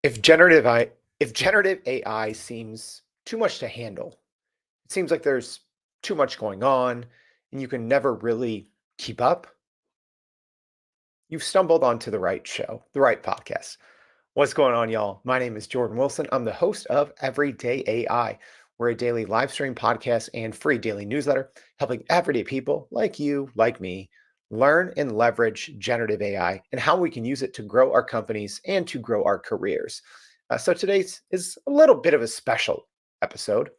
If generative I if generative AI seems too much to handle, it seems like there's too much going on and you can never really keep up, you've stumbled onto the right show, the right podcast. What's going on, y'all? My name is Jordan Wilson. I'm the host of Everyday AI. We're a daily live stream podcast and free daily newsletter helping everyday people like you, like me, learn and leverage generative AI and how we can use it to grow our companies and to grow our careers. So today's is a little bit of a special episode.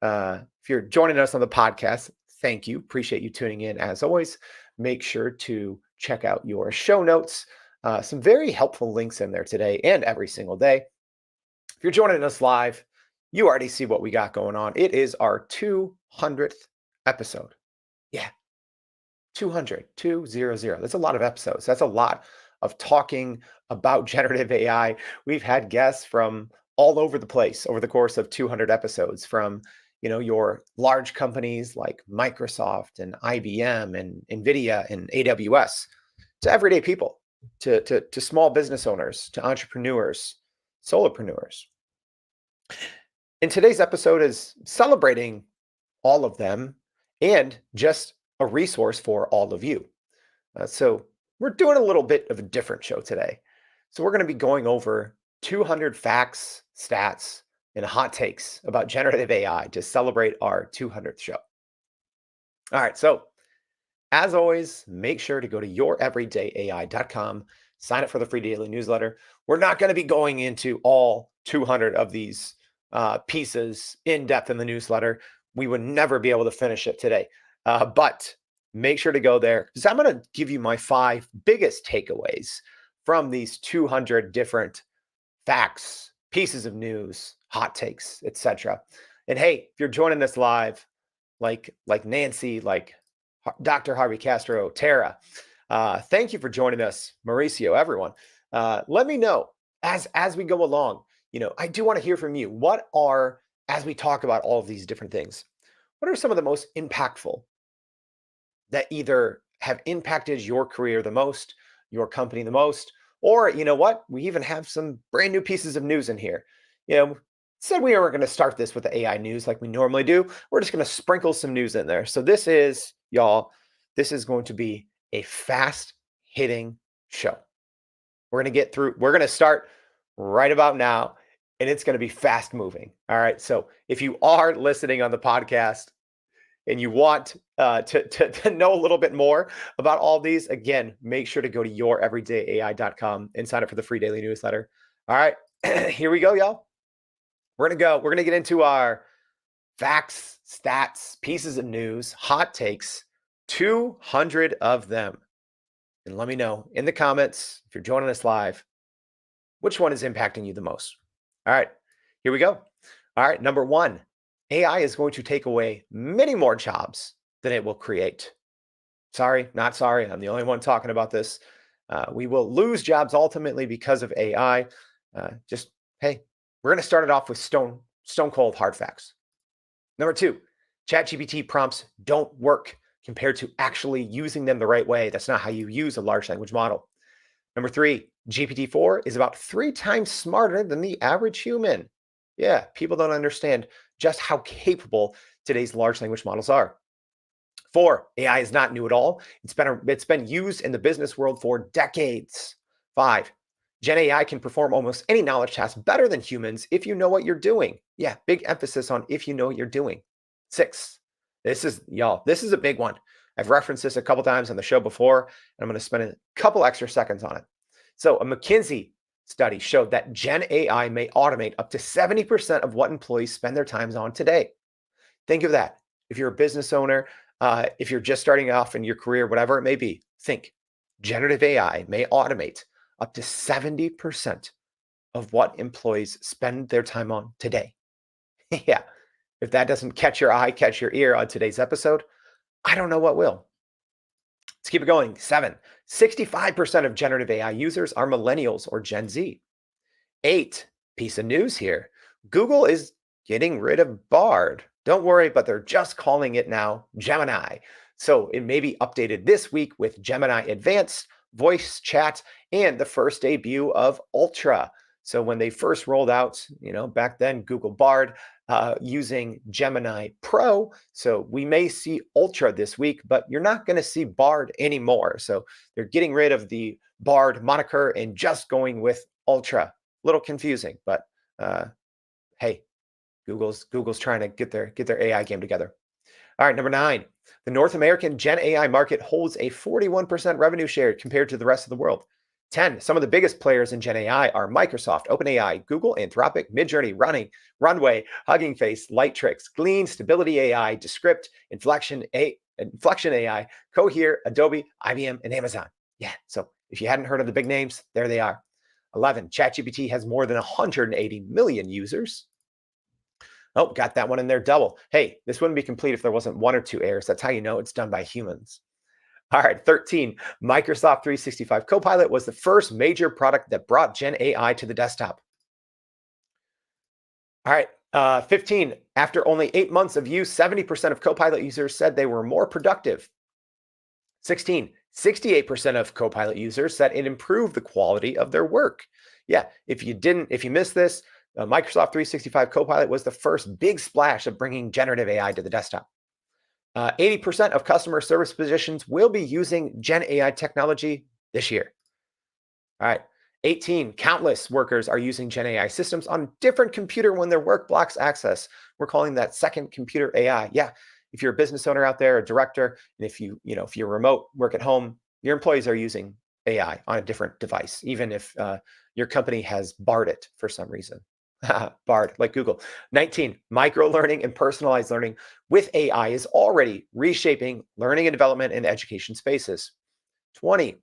If you're joining us on the podcast, thank you. Appreciate you tuning in as always. Make sure to check out your show notes. Some very helpful links in there today and every single day. If you're joining us live, you already see what we got going on. It is our 200th episode. Yeah, 200, 200. That's a lot of episodes. That's a lot of talking about generative AI. We've had guests from all over the place over the course of 200 episodes from your large companies like Microsoft and IBM and Nvidia and AWS to everyday people, to small business owners, to entrepreneurs, solopreneurs. And today's episode is celebrating all of them and just a resource for all of you. So we're doing a little bit of a different show today. So we're going to be going over 200 facts, stats, and hot takes about generative AI to celebrate our 200th show. All right, so as always, make sure to go to youreverydayai.com, sign up for the free daily newsletter. We're not going to be going into all 200 of these pieces in depth in the newsletter. We would never be able to finish it today. But make sure to go there because I'm going to give you my 5 biggest takeaways from these 200 different facts, pieces of news, hot takes, etc. And hey, if you're joining us live, like Nancy, like Dr. Harvey Castro, Tara, thank you for joining us, Mauricio, everyone. Let me know as we go along. I do want to hear from you. As we talk about all of these different things, what are some of the most impactful that either have impacted your career the most, your company the most, or you know what? We even have some brand new pieces of news in here. Said we weren't going to start this with the AI news like we normally do. We're just going to sprinkle some news in there. So this is, y'all, this is going to be a fast hitting show. We're going to start right about now, and it's going to be fast moving. All right. So if you are listening on the podcast and you want to know a little bit more about all these, again, make sure to go to youreverydayai.com and sign up for the free daily newsletter. All right. Here we go, y'all. We're going to get into our facts, stats, pieces of news, hot takes, 200 of them. And let me know in the comments, if you're joining us live, which one is impacting you the most. All right, here we go. All right, number 1, AI is going to take away many more jobs than it will create. Sorry, not sorry. I'm the only one talking about this. We will lose jobs ultimately because of AI. Hey, we're going to start it off with stone cold hard facts. Number 2, ChatGPT prompts don't work compared to actually using them the right way. That's not how you use a large language model. Number 3, GPT-4 is about 3 times smarter than the average human. Yeah, people don't understand just how capable today's large language models are. 4, AI is not new at all. It's been used in the business world for decades. 5, GenAI can perform almost any knowledge task better than humans if you know what you're doing. Yeah, big emphasis on if you know what you're doing. 6, this is a big one. I've referenced this a couple times on the show before, and I'm going to spend a couple extra seconds on it. So a McKinsey study showed that Gen AI may automate up to 70% of what employees spend their time on today. Think of that. If you're a business owner, if you're just starting off in your career, whatever it may be, think generative AI may automate up to 70% of what employees spend their time on today. Yeah, if that doesn't catch your eye, catch your ear on today's episode, I don't know what will. Let's keep it going. 7, 65% of generative AI users are millennials or Gen Z. 8, piece of news here. Google is getting rid of Bard. Don't worry, but they're just calling it now Gemini. So it may be updated this week with Gemini Advanced, voice chat, and the first debut of Ultra. So when they first rolled out, back then, Google Bard using Gemini Pro. So we may see Ultra this week, but you're not going to see Bard anymore. So they're getting rid of the Bard moniker and just going with Ultra. A little confusing, but hey, Google's trying to get their AI game together. All right, number 9. The North American Gen AI market holds a 41% revenue share compared to the rest of the world. 10. Some of the biggest players in Gen AI are Microsoft, OpenAI, Google, Anthropic, Midjourney, Runway, Hugging Face, Lightricks, Glean, Stability AI, Descript, Inflection AI, Cohere, Adobe, IBM, and Amazon. Yeah, so if you hadn't heard of the big names, there they are. 11. ChatGPT has more than 180 million users. Oh, got that one in there double. Hey, this wouldn't be complete if there wasn't one or two errors. That's how you know it's done by humans. All right, 13. Microsoft 365 Copilot was the first major product that brought Gen AI to the desktop. All right, 15. After only 8 months of use, 70% of Copilot users said they were more productive. 16. 68% of Copilot users said it improved the quality of their work. Yeah, if you missed this, Microsoft 365 Copilot was the first big splash of bringing generative AI to the desktop. 80% of customer service positions will be using Gen AI technology this year. All right. 18, countless workers are using Gen AI systems on a different computer when their work blocks access. We're calling that second computer AI. Yeah. If you're a business owner out there, a director, and if you're remote, work at home, your employees are using AI on a different device, even if your company has barred it for some reason. Bard, like Google. 19, micro learning and personalized learning with AI is already reshaping learning and development in education spaces. 20,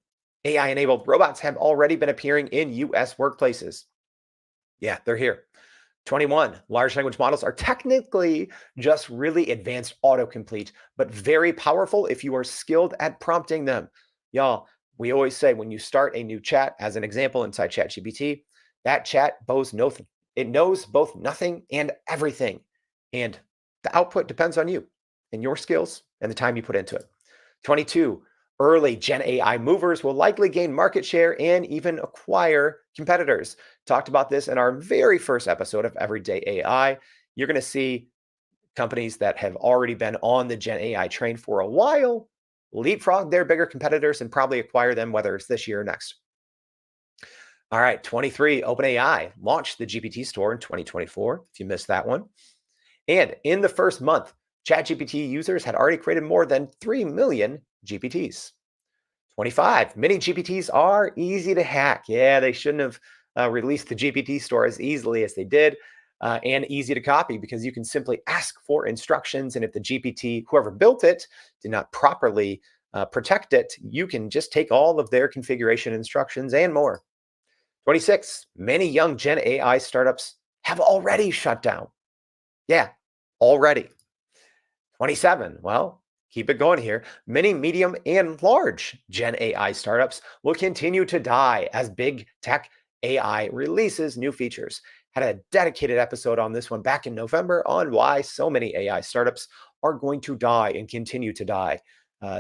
AI-enabled robots have already been appearing in US workplaces. Yeah, they're here. 21, large language models are technically just really advanced autocomplete, but very powerful if you are skilled at prompting them. Y'all, we always say when you start a new chat, as an example inside ChatGPT, that chat knows both nothing and everything. And the output depends on you and your skills and the time you put into it. 22, early Gen AI movers will likely gain market share and even acquire competitors. Talked about this in our very first episode of Everyday AI. You're going to see companies that have already been on the Gen AI train for a while leapfrog their bigger competitors and probably acquire them, whether it's this year or next. All right, 23, OpenAI launched the GPT store in 2024, if you missed that one. And in the first month, ChatGPT users had already created more than 3 million GPTs. 25, many GPTs are easy to hack. Yeah, they shouldn't have released the GPT store as easily as they did, and easy to copy because you can simply ask for instructions. And if the GPT, whoever built it, did not properly protect it, you can just take all of their configuration instructions and more. 26, many young Gen AI startups have already shut down. Yeah, already. 27, well, keep it going here. Many medium and large Gen AI startups will continue to die as big tech AI releases new features. Had a dedicated episode on this one back in November on why so many AI startups are going to die and continue to die.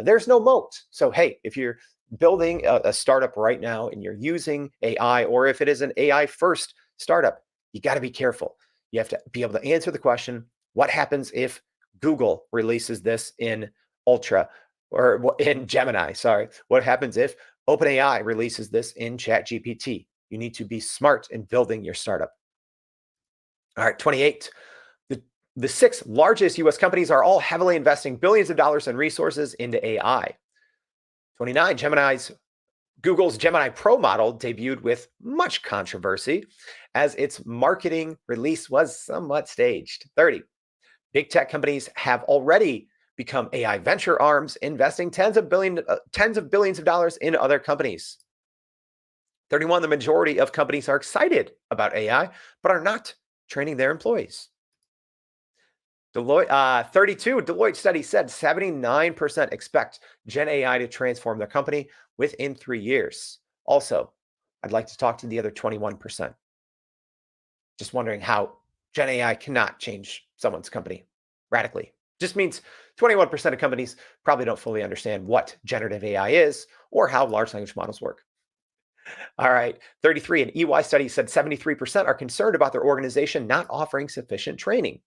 There's no moat. So, hey, if you're building a startup right now and you're using AI, or if it is an AI first startup, you got to be careful. You have to be able to answer the question, what happens if Google releases this in Ultra or in Gemini? Sorry. What happens if OpenAI releases this in ChatGPT? You need to be smart in building your startup. All right, 28. The 6 largest US companies are all heavily investing billions of dollars in resources into AI. 29, Google's Gemini Pro model debuted with much controversy as its marketing release was somewhat staged. 30, big tech companies have already become AI venture arms, investing tens of billions of dollars in other companies. 31, the majority of companies are excited about AI, but are not training their employees. 32, Deloitte study said 79% expect Gen AI to transform their company within 3 years. Also, I'd like to talk to the other 21%. Just wondering how Gen AI cannot change someone's company radically. Just means 21% of companies probably don't fully understand what generative AI is or how large language models work. All right. 33, an EY study said 73% are concerned about their organization not offering sufficient training.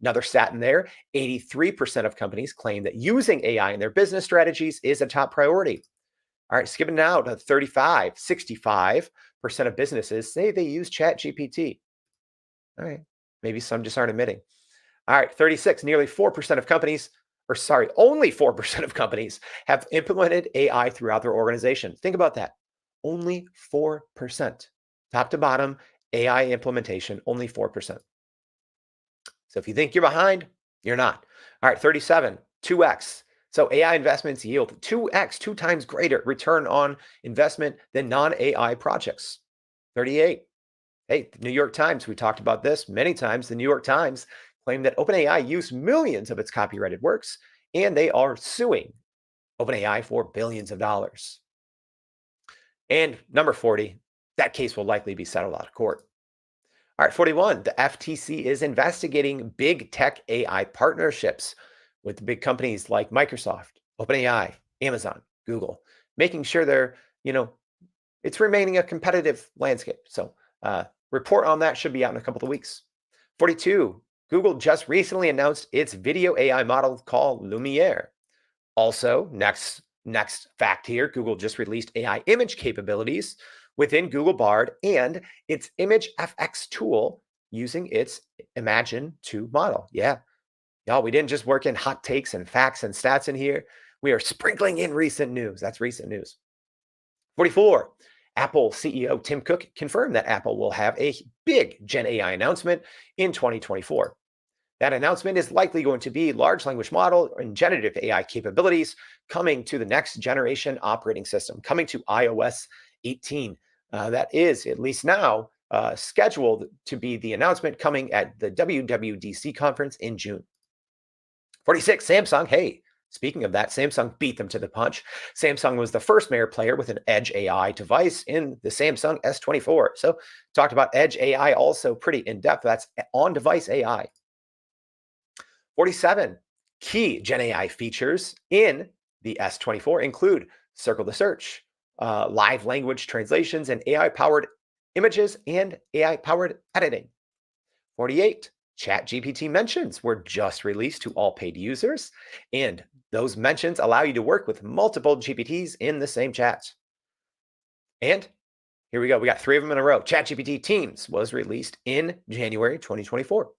Another stat in there, 83% of companies claim that using AI in their business strategies is a top priority. All right, skipping now to 35, 65% of businesses say they use ChatGPT. All right, maybe some just aren't admitting. All right, 36, nearly 4% of companies, or sorry, only 4% of companies have implemented AI throughout their organization. Think about that. Only 4%. Top to bottom, AI implementation, only 4%. So if you think you're behind, you're not. All right, 37, 2x. So AI investments yield 2x, two times greater return on investment than non AI projects. 38. Hey, the New York Times, we talked about this many times. The New York Times claimed that OpenAI used millions of its copyrighted works, and they are suing OpenAI for billions of dollars. And number 40, that case will likely be settled out of court. All right, 41, the FTC is investigating big tech AI partnerships with big companies like Microsoft, OpenAI, Amazon, Google, making sure it's remaining a competitive landscape. So, report on that should be out in a couple of weeks. 42, Google just recently announced its video AI model called Lumiere. Also, next fact here, Google just released AI image capabilities within Google Bard and its Image FX tool using its Imagine 2 model. Yeah, y'all, we didn't just work in hot takes and facts and stats in here. We are sprinkling in recent news. That's recent news. 44, Apple CEO Tim Cook confirmed that Apple will have a big Gen AI announcement in 2024. That announcement is likely going to be large language model and generative AI capabilities coming to the next generation operating system, coming to iOS 18. That is, at least now, scheduled to be the announcement coming at the WWDC conference in June. 46, Samsung. Hey, speaking of that, Samsung beat them to the punch. Samsung was the first major player with an Edge AI device in the Samsung S24. So talked about Edge AI also pretty in depth. That's on-device AI. 47, key Gen AI features in the S24 include circle to search, live language translations, and AI-powered images and AI-powered editing. 48, ChatGPT mentions were just released to all paid users, and those mentions allow you to work with multiple GPTs in the same chat. And here we go. We got 3 of them in a row. ChatGPT Teams was released in January 2024.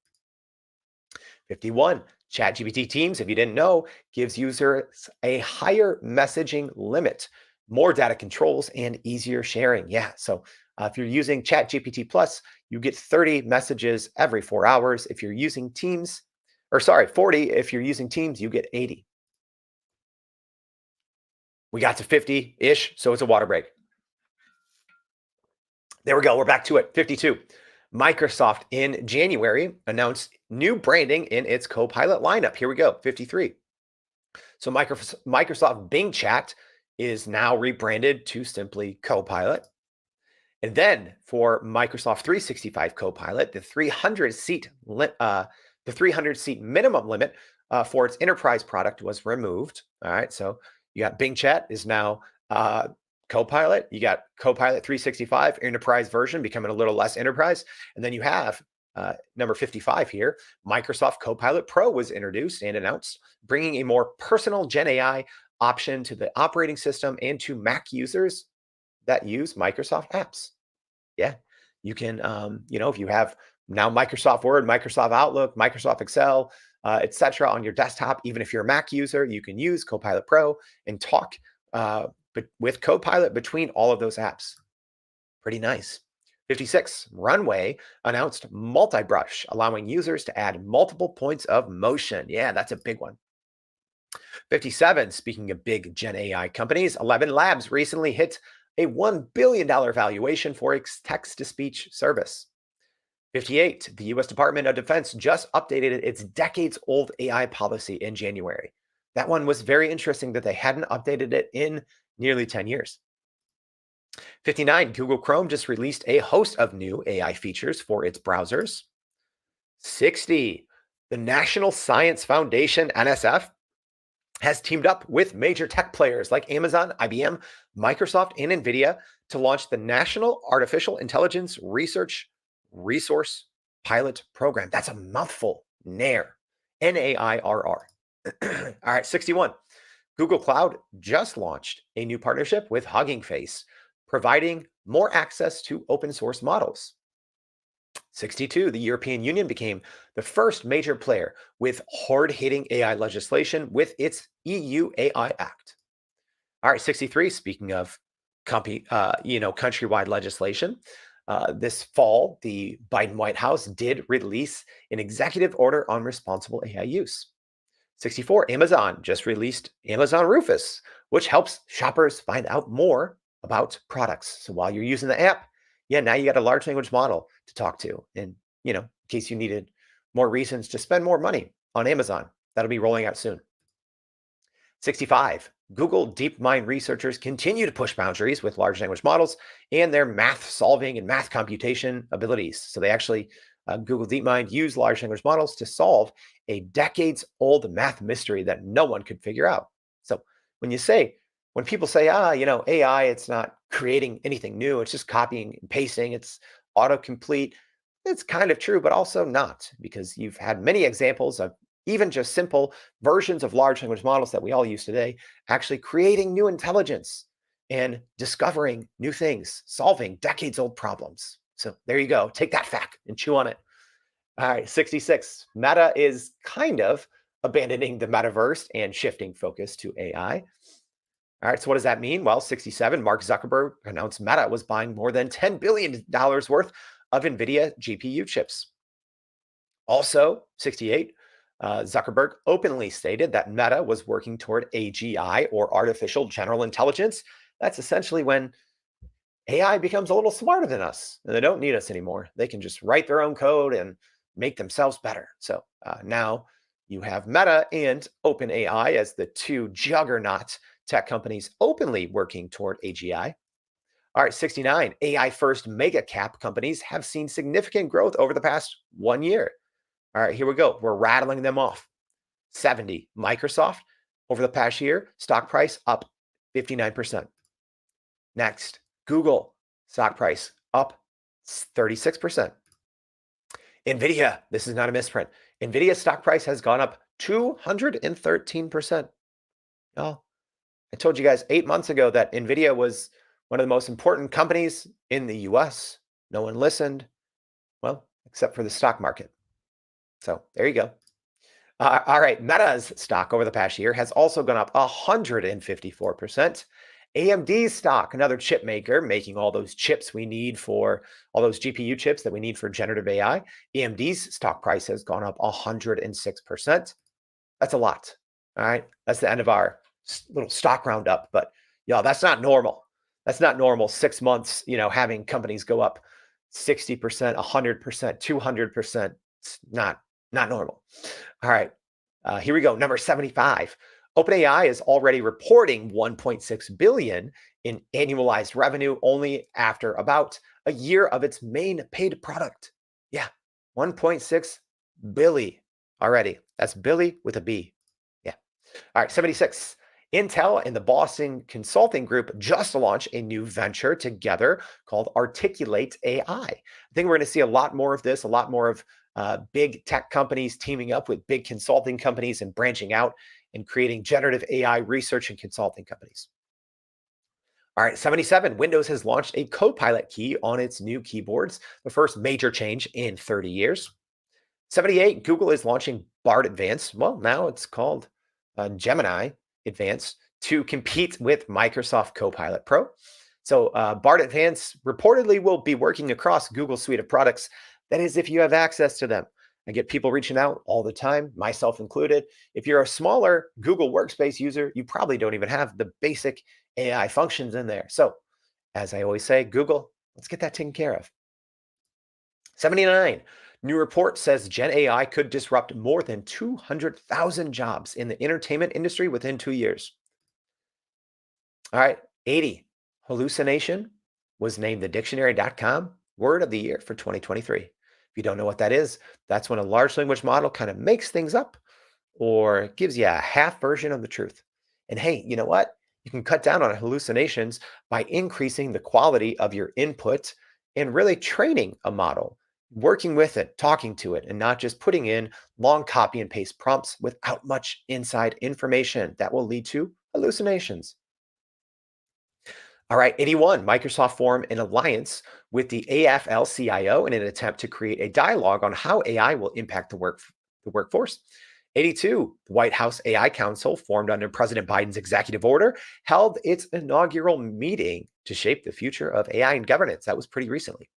51, ChatGPT Teams, if you didn't know, gives users a higher messaging limit, more data controls, and easier sharing. Yeah, so if you're using ChatGPT Plus, you get 30 messages every 4 hours. If you're using Teams, 40, if you're using Teams, you get 80. We got to 50-ish, so it's a water break. There we go. We're back to it. 52. Microsoft in January announced new branding in its Copilot lineup. Here we go. 53. So Microsoft Bing Chat is now rebranded to simply Copilot. And then for Microsoft 365 Copilot, the 300 seat minimum limit for its enterprise product was removed. All right. So you got Bing Chat is now Copilot. You got Copilot 365 enterprise version becoming a little less enterprise. And then you have number 55 here, Microsoft Copilot Pro was introduced and announced, bringing a more personal Gen AI option to the operating system and to Mac users that use Microsoft apps. Yeah, you can, if you have now Microsoft Word, Microsoft Outlook, Microsoft Excel, etc. on your desktop, even if you're a Mac user, you can use Copilot Pro and talk but with Copilot between all of those apps. Pretty nice. 56, Runway announced multi-brush, allowing users to add multiple points of motion. Yeah, that's a big one. 57, speaking of big Gen AI companies, 11 Labs recently hit a $1 billion valuation for its text-to-speech service. 58, the U.S. Department of Defense just updated its decades-old AI policy in January. That one was very interesting that they hadn't updated it in nearly 10 years. 59, Google Chrome just released a host of new AI features for its browsers. 60, the National Science Foundation, NSF, has teamed up with major tech players like Amazon, IBM, Microsoft, and NVIDIA to launch the National Artificial Intelligence Research Resource Pilot Program. That's a mouthful. NAIR. NAIRR. All right, 61. Google Cloud just launched a new partnership with Hugging Face, providing more access to open source models. 62, the European Union became the first major player with hard-hitting AI legislation with its EU AI Act. All right, 63, speaking of countrywide legislation, this fall, the Biden White House did release an executive order on responsible AI use. 64, Amazon just released Amazon Rufus, which helps shoppers find out more about products. So while you're using the app, yeah, now you got a large language model to talk to. And, in case you needed more reasons to spend more money on Amazon, that'll be rolling out soon. 65, Google DeepMind researchers continue to push boundaries with large language models and their math solving and math computation abilities. So they actually, Google DeepMind use large language models to solve a decades old math mystery that no one could figure out. So when people say, AI, it's not creating anything new, it's just copying and pasting, it's autocomplete, it's kind of true, but also not, because you've had many examples of even just simple versions of large language models that we all use today, actually creating new intelligence and discovering new things, solving decades old problems. So there you go. Take that fact and chew on it. All right, 66. Meta is kind of abandoning the metaverse and shifting focus to AI. All right, so what does that mean? Well, 67, Mark Zuckerberg announced Meta was buying more than $10 billion worth of NVIDIA GPU chips. Also, 68, Zuckerberg openly stated that Meta was working toward AGI, or artificial general intelligence. That's essentially when AI becomes a little smarter than us and they don't need us anymore. They can just write their own code and make themselves better. So now you have Meta and OpenAI as the two juggernaut tech companies openly working toward AGI. All right, 69, AI first mega cap companies have seen significant growth over the past 1 year. All right, here we go. We're rattling them off. 70, Microsoft over the past year, stock price up 59%. Next, Google, stock price up 36%. NVIDIA, this is not a misprint. NVIDIA stock price has gone up 213%. Oh, I told you guys 8 months ago that NVIDIA was one of the most important companies in the US. No one listened, well, except for the stock market. So there you go. All right, Meta's stock over the past year has also gone up 154%. AMD's stock, another chip maker, making all those chips we need for all those GPU chips that we need for generative AI. AMD's stock price has gone up 106%. That's a lot. All right, that's the end of our little stock roundup. But y'all, that's not normal. That's not normal. 6 months, having companies go up 60%, 100%, 200%. It's not normal. All right, here we go. Number 75. OpenAI is already reporting 1.6 billion in annualized revenue only after about a year of its main paid product. Yeah, 1.6 billion already. That's Billy with a B. Yeah. All right, 76. Intel and the Boston Consulting Group just launched a new venture together called Articulate AI. I think we're going to see a lot more of this, a lot more of big tech companies teaming up with big consulting companies and branching out and creating generative AI research and consulting companies. All right, 77, Windows has launched a Copilot key on its new keyboards, the first major change in 30 years. 78, Google is launching Bard Advanced. Well, now it's called Gemini Advanced to compete with Microsoft Copilot Pro. So Bard Advanced reportedly will be working across Google's suite of products. That is, if you have access to them. I get people reaching out all the time, myself included. If you're a smaller Google Workspace user, you probably don't even have the basic AI functions in there. So, as I always say, Google, let's get that taken care of. 79, new report says GenAI could disrupt more than 200,000 jobs in the entertainment industry within 2 years. All right, 80, hallucination was named the dictionary.com word of the year for 2023. If you don't know what that is, that's when a large language model kind of makes things up or gives you a half version of the truth. And hey, you know what? You can cut down on hallucinations by increasing the quality of your input and really training a model, working with it, talking to it, and not just putting in long copy and paste prompts without much inside information that will lead to hallucinations. All right, 81, Microsoft formed an alliance with the AFL-CIO in an attempt to create a dialogue on how AI will impact the workforce. 82, the White House AI Council, formed under President Biden's executive order, held its inaugural meeting to shape the future of AI and governance. That was pretty recently.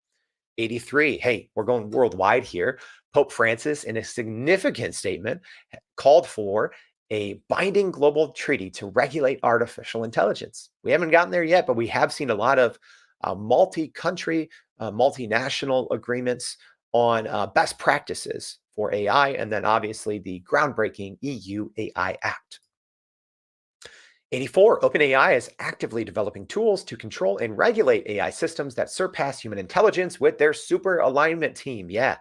83, hey, we're going worldwide here. Pope Francis, in a significant statement, called for a binding global treaty to regulate artificial intelligence. We haven't gotten there yet, but we have seen a lot of multi country, multinational agreements on best practices for AI, and then obviously the groundbreaking EU AI Act. 84, OpenAI is actively developing tools to control and regulate AI systems that surpass human intelligence with their super alignment team. Yeah.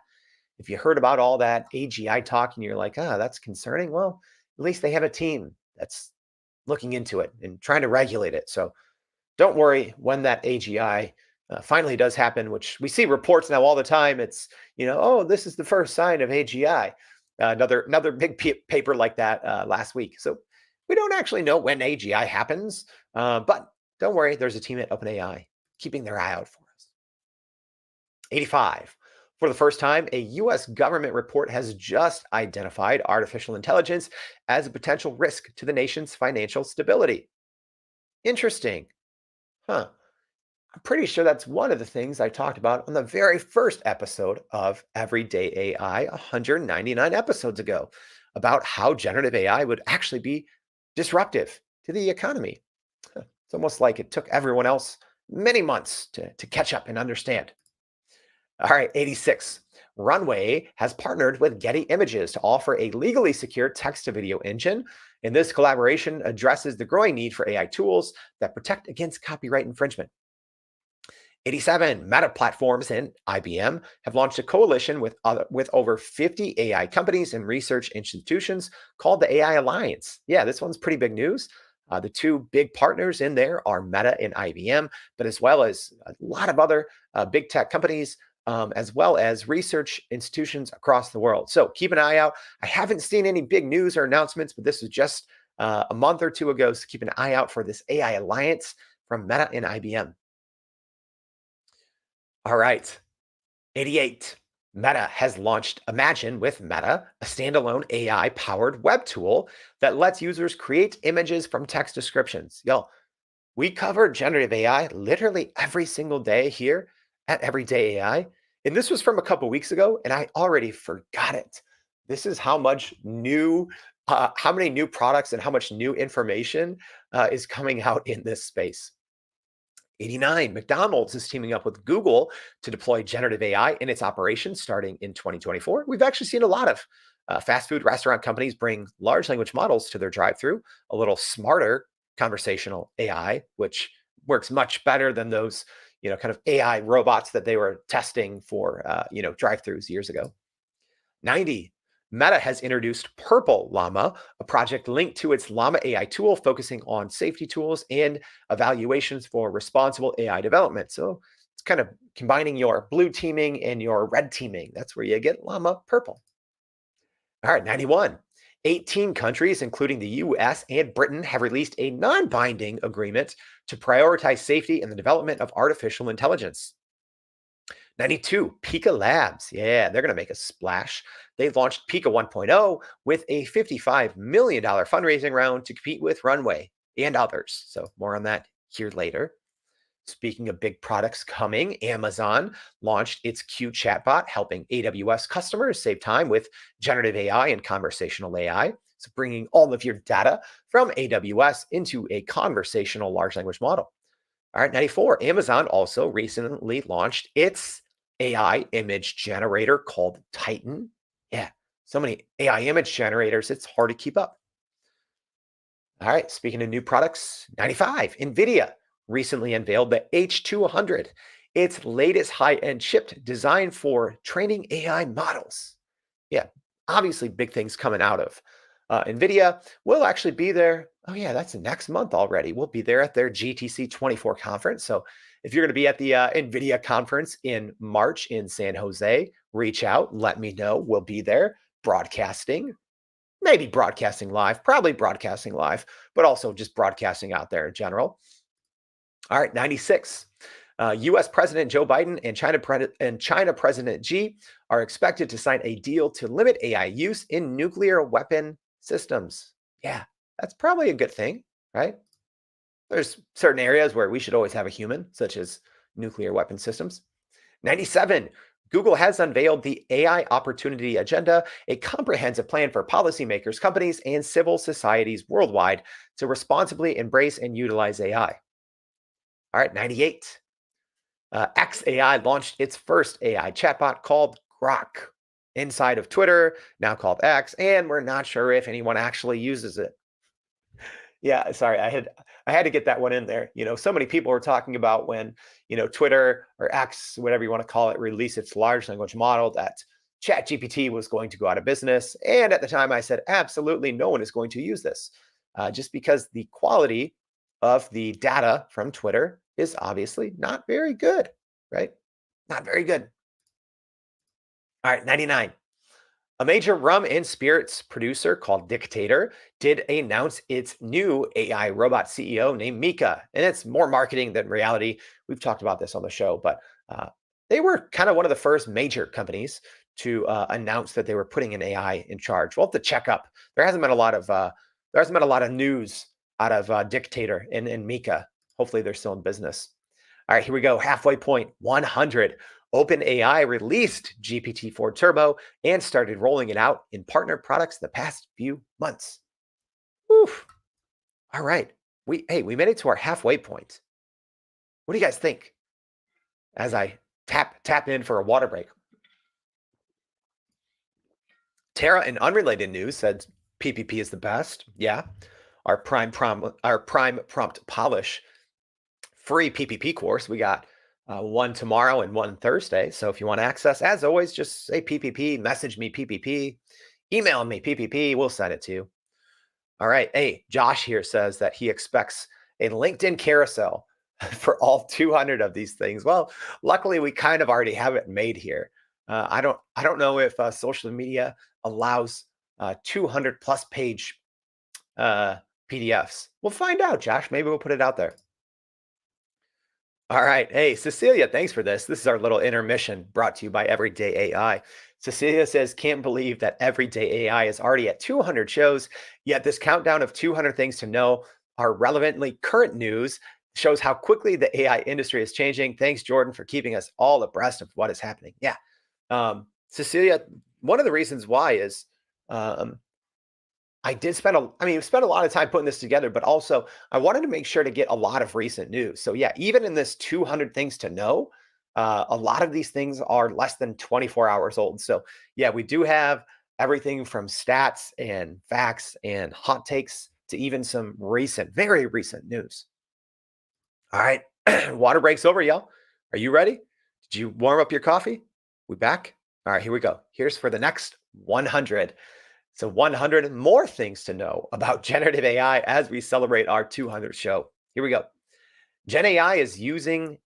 If you heard about all that AGI talk and you're like, that's concerning, well, at least they have a team that's looking into it and trying to regulate it. So don't worry when that AGI finally does happen, which we see reports now all the time. It's, oh, this is the first sign of AGI. Another big paper like that last week. So we don't actually know when AGI happens, but don't worry, there's a team at OpenAI keeping their eye out for us. 85. For the first time, a US government report has just identified artificial intelligence as a potential risk to the nation's financial stability. Interesting. Huh. I'm pretty sure that's one of the things I talked about on the very first episode of Everyday AI 199 episodes ago about how generative AI would actually be disruptive to the economy. It's almost like it took everyone else many months to catch up and understand. All right, 86. Runway has partnered with Getty Images to offer a legally secure text to video engine. And this collaboration addresses the growing need for AI tools that protect against copyright infringement. 87, Meta Platforms and IBM have launched a coalition with over 50 AI companies and research institutions called the AI Alliance. Yeah, this one's pretty big news. The two big partners in there are Meta and IBM, but as well as a lot of other big tech companies, as well as research institutions across the world. So keep an eye out. I haven't seen any big news or announcements, but this was just a month or two ago. So keep an eye out for this AI Alliance from Meta and IBM. All right. 88. Meta has launched Imagine with Meta, a standalone AI powered web tool that lets users create images from text descriptions. Yo, we cover generative AI literally every single day here at Everyday AI. And this was from a couple weeks ago, and I already forgot it. This is how many new products and how much new information is coming out in this space. 89, McDonald's is teaming up with Google to deploy generative AI in its operations starting in 2024. We've actually seen a lot of fast food restaurant companies bring large language models to their drive through, a little smarter conversational AI, which works much better than those, kind of AI robots that they were testing for, drive throughs years ago. 90, Meta has introduced Purple Llama, a project linked to its Llama AI tool focusing on safety tools and evaluations for responsible AI development. So it's kind of combining your blue teaming and your red teaming. That's where you get Llama Purple. All right, 91. 18 countries, including the US and Britain, have released a non binding agreement to prioritize safety in the development of artificial intelligence. 92, Pika Labs. Yeah, they're going to make a splash. They launched Pika 1.0 with a $55 million fundraising round to compete with Runway and others. So more on that here later. Speaking of big products coming, Amazon launched its Q chatbot, helping AWS customers save time with generative AI and conversational AI. So bringing all of your data from AWS into a conversational large language model. All right, 94. Amazon also recently launched its AI image generator called Titan. Yeah, so many AI image generators, it's hard to keep up. All right, speaking of new products, 95. NVIDIA recently unveiled the H200, its latest high-end chip designed for training AI models. Yeah, obviously big things coming out of NVIDIA will actually be there Oh, yeah, that's next month already. We'll be there at their GTC 24 conference. So if you're going to be at the NVIDIA conference in March in San Jose, reach out, let me know. We'll be there broadcasting, maybe broadcasting live, probably broadcasting live, but also just broadcasting out there in general. All right, 96. US President Joe Biden and China President Xi are expected to sign a deal to limit AI use in nuclear weapon systems. Yeah, that's probably a good thing, right? There's certain areas where we should always have a human, such as nuclear weapon systems. 97. Google has unveiled the AI Opportunity Agenda, a comprehensive plan for policymakers, companies, and civil societies worldwide to responsibly embrace and utilize AI. All right, 98. XAI launched its first AI chatbot called Grok inside of Twitter, now called X, and we're not sure if anyone actually uses it. Yeah, sorry, I had to get that one in there. So many people were talking about when, Twitter or X, whatever you want to call it, released its large language model that ChatGPT was going to go out of business. And at the time I said, absolutely no one is going to use this. Just because the quality of the data from Twitter is obviously not very good, right? Not very good. All right, 99. A major rum and spirits producer called Dictator did announce its new AI robot CEO named Mika, and it's more marketing than reality. We've talked about this on the show, but they were kind of one of the first major companies to announce that they were putting an AI in charge. We'll have to check up. There hasn't been a lot of news out of Dictator and Mika. Hopefully, they're still in business. All right, here we go. Halfway point 100. OpenAI released GPT-4 Turbo and started rolling it out in partner products the past few months. Oof. All right. We made it to our halfway point. What do you guys think? As I tap in for a water break. Tara, in unrelated news, said PPP is the best. Yeah. Our prime prompt polish free PPP course. We got one tomorrow and one Thursday. So if you want access, as always, just say PPP, message me PPP, email me PPP. We'll send it to you. All right. Hey, Josh here says that he expects a LinkedIn carousel for all 200 of these things. Well, luckily we kind of already have it made here. I don't know if social media allows 200 plus page PDFs. We'll find out, Josh. Maybe we'll put it out there. All right. Hey, Cecilia, thanks for this. This is our little intermission brought to you by Everyday AI. Cecilia says, can't believe that Everyday AI is already at 200 shows, yet this countdown of 200 things to know are relevantly current news shows how quickly the AI industry is changing. Thanks, Jordan, for keeping us all abreast of what is happening. Yeah. Cecilia, one of the reasons why is um, we spent a lot of time putting this together, but also I wanted to make sure to get a lot of recent news. So yeah, even in this 200 things to know, a lot of these things are less than 24 hours old. So yeah, we do have everything from stats and facts and hot takes to even some very recent news. All right, water breaks over, y'all. Are you ready? Did you warm up your coffee? We back? All right, here we go. Here's for the next 100. So 100 more things to know about generative AI as we celebrate our 200th show. Here we go. GenAI is using,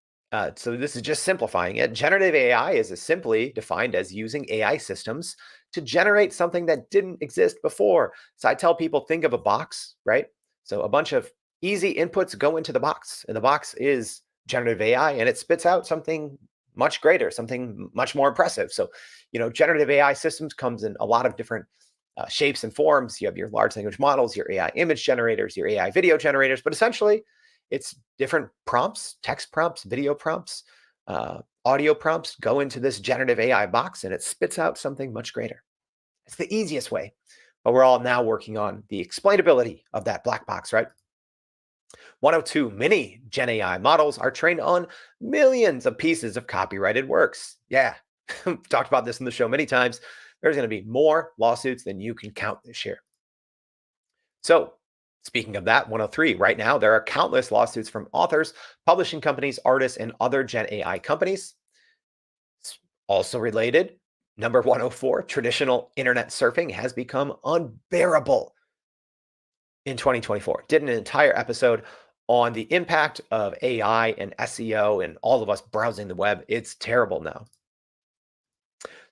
so this is just simplifying it. Generative AI is simply defined as using AI systems to generate something that didn't exist before. So I tell people, think of a box, right? So a bunch of easy inputs go into the box, and the box is generative AI, and it spits out something much greater, something much more impressive. So, generative AI systems comes in a lot of different shapes and forms. You have your large language models, your AI image generators, your AI video generators, but essentially it's different prompts, text prompts, video prompts, audio prompts go into this generative AI box and it spits out something much greater. It's the easiest way, but we're all now working on the explainability of that black box, right? 102, many Gen AI models are trained on millions of pieces of copyrighted works. Yeah, talked about this in the show many times. There's going to be more lawsuits than you can count this year. So, speaking of that, 103, right now, there are countless lawsuits from authors, publishing companies, artists, and other Gen AI companies. Also related, number 104, traditional internet surfing has become unbearable. in 2024. Did an entire episode on the impact of AI and SEO and all of us browsing the web. It's terrible now.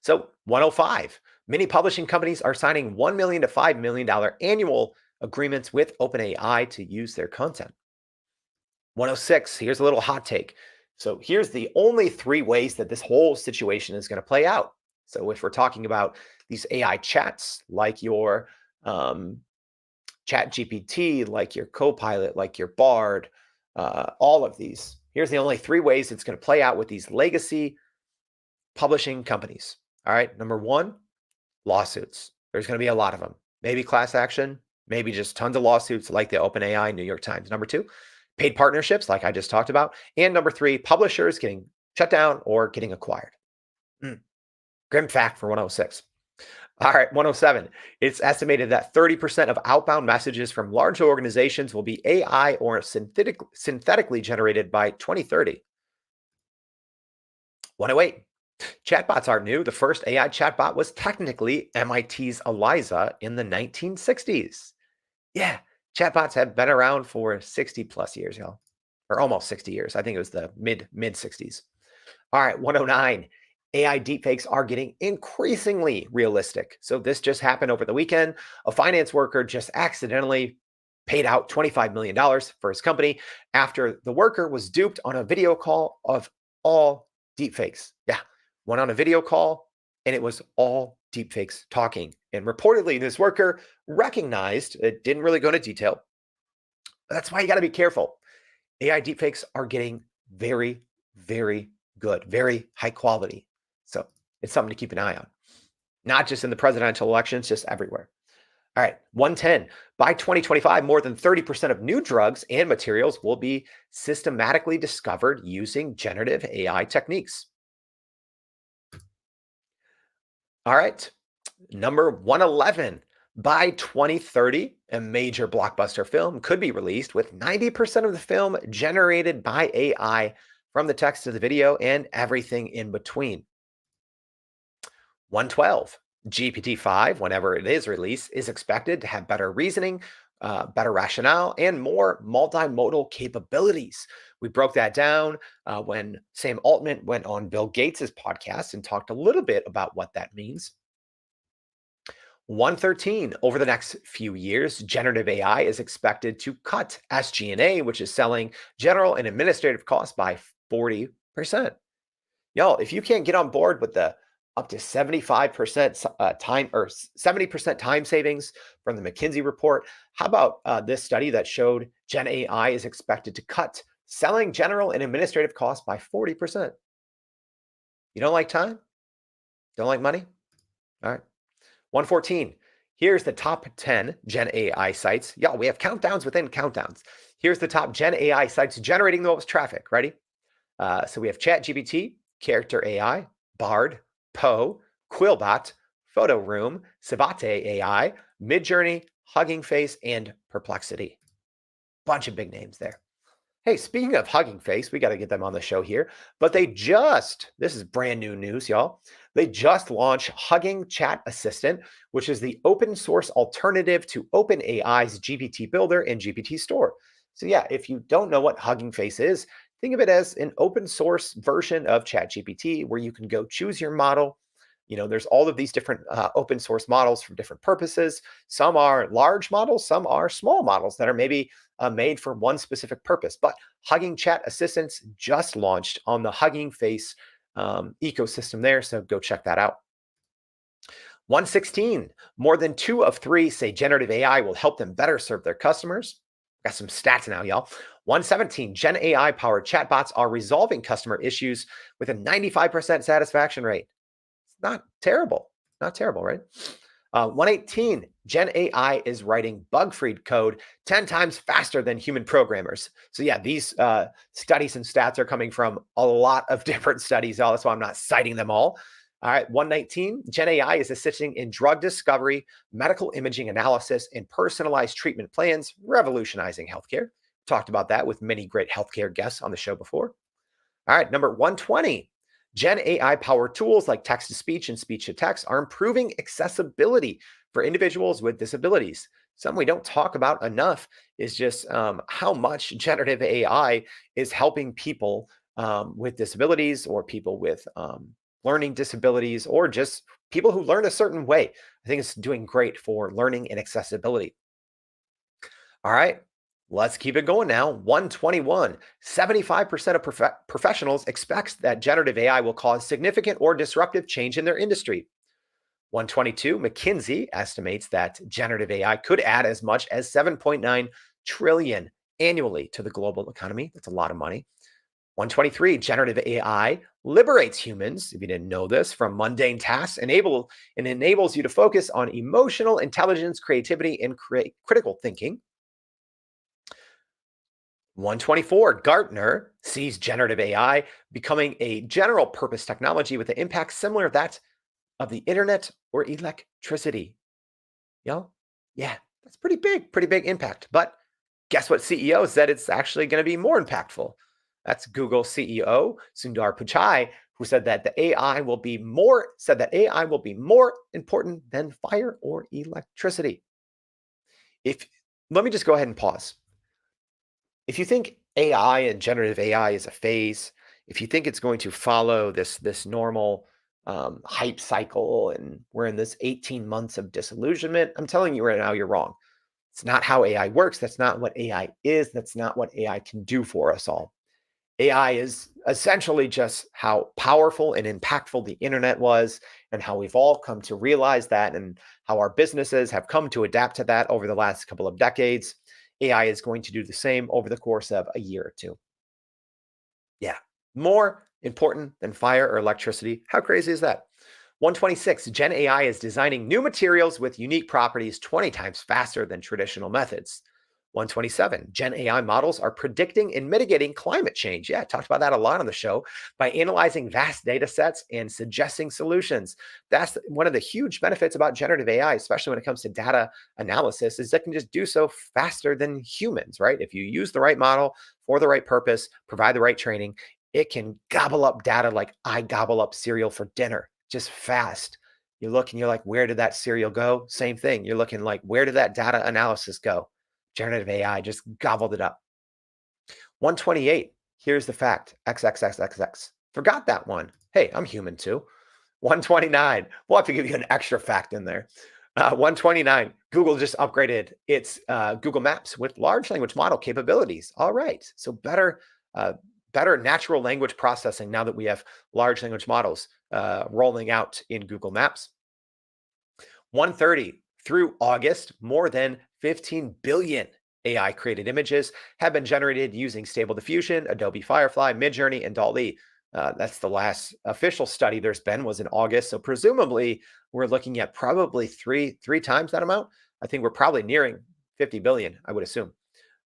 So 105, many publishing companies are signing $1 million to $5 million annual agreements with OpenAI to use their content. 106, here's a little hot take. So here's the only three ways that this whole situation is going to play out. So if we're talking about these AI chats, like your chat GPT, like your Copilot, like your Bard, all of these, here's the only three ways it's going to play out with these legacy publishing companies. All right, number one, lawsuits. There's going to be a lot of them. Maybe class action, maybe just tons of lawsuits like the OpenAI, New York Times. Number two, paid partnerships, like I just talked about. And number three, publishers getting shut down or getting acquired. Grim fact for 106. All right, 107. It's estimated that 30% of outbound messages from large organizations will be AI or synthetically generated by 2030. 108. Chatbots aren't new. The first AI chatbot was technically MIT's Eliza in the 1960s. Yeah, chatbots have been around for 60 plus years, y'all, or almost 60 years. I think it was the mid 60s. All right, 109. AI deepfakes are getting increasingly realistic. So this just happened over the weekend. A finance worker just accidentally paid out $25 million for his company after the worker was duped on a video call of all deepfakes. Yeah, went on a video call and it was all deepfakes talking. And reportedly, this worker recognized, it didn't really go into detail. That's why you got to be careful. AI deepfakes are getting very, very good, very high quality. So it's something to keep an eye on, not just in the presidential elections, just everywhere. All right, 110. By 2025, more than 30% of new drugs and materials will be systematically discovered using generative AI techniques. All right, number 111. By 2030, a major blockbuster film could be released with 90% of the film generated by AI, from the text to the video and everything in between. 112. GPT-5, whenever it is released, is expected to have better reasoning, better rationale, and more multimodal capabilities. We broke that down when Sam Altman went on Bill Gates' podcast and talked a little bit about what that means. 113, over the next few years, generative AI is expected to cut SG&A, which is selling general and administrative costs, by 40%. Y'all, if you can't get on board with the up to 75% time or 70% time savings from the McKinsey report, how about this study that showed Gen AI is expected to cut selling general and administrative costs by 40%? You don't like time? Don't like money? All right. 114. Here's the top 10 Gen AI sites. Y'all, we have countdowns within countdowns. Here's the top Gen AI sites generating the most traffic. Ready? So we have ChatGPT, Character AI, Bard, Poe, Quillbot, Photo Room, Sabate AI, Midjourney, Hugging Face, and Perplexity. Bunch of big names there. Hey, speaking of Hugging Face, we got to get them on the show here. But this is brand new news, y'all. They just launched Hugging Chat Assistant, which is the open source alternative to OpenAI's GPT Builder and GPT Store. So yeah, if you don't know what Hugging Face is, think of it as an open source version of ChatGPT where you can go choose your model. You know, there's all of these different open source models for different purposes. Some are large models, some are small models that are maybe made for one specific purpose. But Hugging Chat Assistants just launched on the Hugging Face ecosystem there, so go check that out. 116, more than 2 of 3 say generative AI will help them better serve their customers. Got some stats now, y'all. 117, Gen AI powered chatbots are resolving customer issues with a 95% satisfaction rate. It's not terrible, right? 118, Gen AI is writing bug-free code 10 times faster than human programmers. So yeah, these studies and stats are coming from a lot of different studies. That's why I'm not citing them all. All right, 119, Gen AI is assisting in drug discovery, medical imaging analysis, and personalized treatment plans, revolutionizing healthcare. Talked about that with many great healthcare guests on the show before. All right, number 120, Gen AI powered tools like text to speech and speech to text are improving accessibility for individuals with disabilities. Something we don't talk about enough is just how much generative AI is helping people with disabilities or people with learning disabilities or just people who learn a certain way. I think it's doing great for learning and accessibility. All right, let's keep it going now. 121. 75% of professionals expects that generative AI will cause significant or disruptive change in their industry. 122, McKinsey estimates that generative AI could add as much as 7.9 trillion annually to the global economy. That's a lot of money. 123, generative AI liberates humans, if you didn't know this, from mundane tasks, and enables you to focus on emotional intelligence, creativity, and critical thinking. 124, Gartner sees generative AI becoming a general purpose technology with an impact similar to that of the internet or electricity. You know? Yeah, that's pretty big impact. But guess what CEO said it's actually going to be more impactful? That's Google CEO Sundar Pichai, who said that AI will be more important than fire or electricity. If Let me just go ahead and pause. If you think AI and generative AI is a phase, if you think it's going to follow this normal hype cycle, and we're in this 18 months of disillusionment, I'm telling you right now, you're wrong. It's not how AI works. That's not what AI is. That's not what AI can do for us all. AI is essentially just how powerful and impactful the internet was, and how we've all come to realize that, and how our businesses have come to adapt to that over the last couple of decades. AI is going to do the same over the course of a year or two. Yeah, more important than fire or electricity. How crazy is that? 126, Gen AI is designing new materials with unique properties 20 times faster than traditional methods. 127, Gen AI models are predicting and mitigating climate change. Yeah, I talked about that a lot on the show by analyzing vast data sets and suggesting solutions. That's one of the huge benefits about generative AI, especially when it comes to data analysis, is that it can just do so faster than humans, right? If you use the right model for the right purpose, provide the right training, it can gobble up data like I gobble up cereal for dinner, just fast. You look and you're like, where did that cereal go? Same thing. You're looking like, where did that data analysis go? Generative AI just gobbled it up. 128. Here's the fact. XXXXX. Forgot that one. Hey, I'm human too. 129. We'll have to give you an extra fact in there. 129. Google just upgraded its Google Maps with large language model capabilities. All right. So better natural language processing now that we have large language models rolling out in Google Maps. 130. Through August, more than 15 billion AI created images have been generated using Stable Diffusion, Adobe Firefly, Midjourney, and DALL-E. That's the last official study there's been was in August. So presumably we're looking at probably three times that amount. I think we're probably nearing 50 billion, I would assume.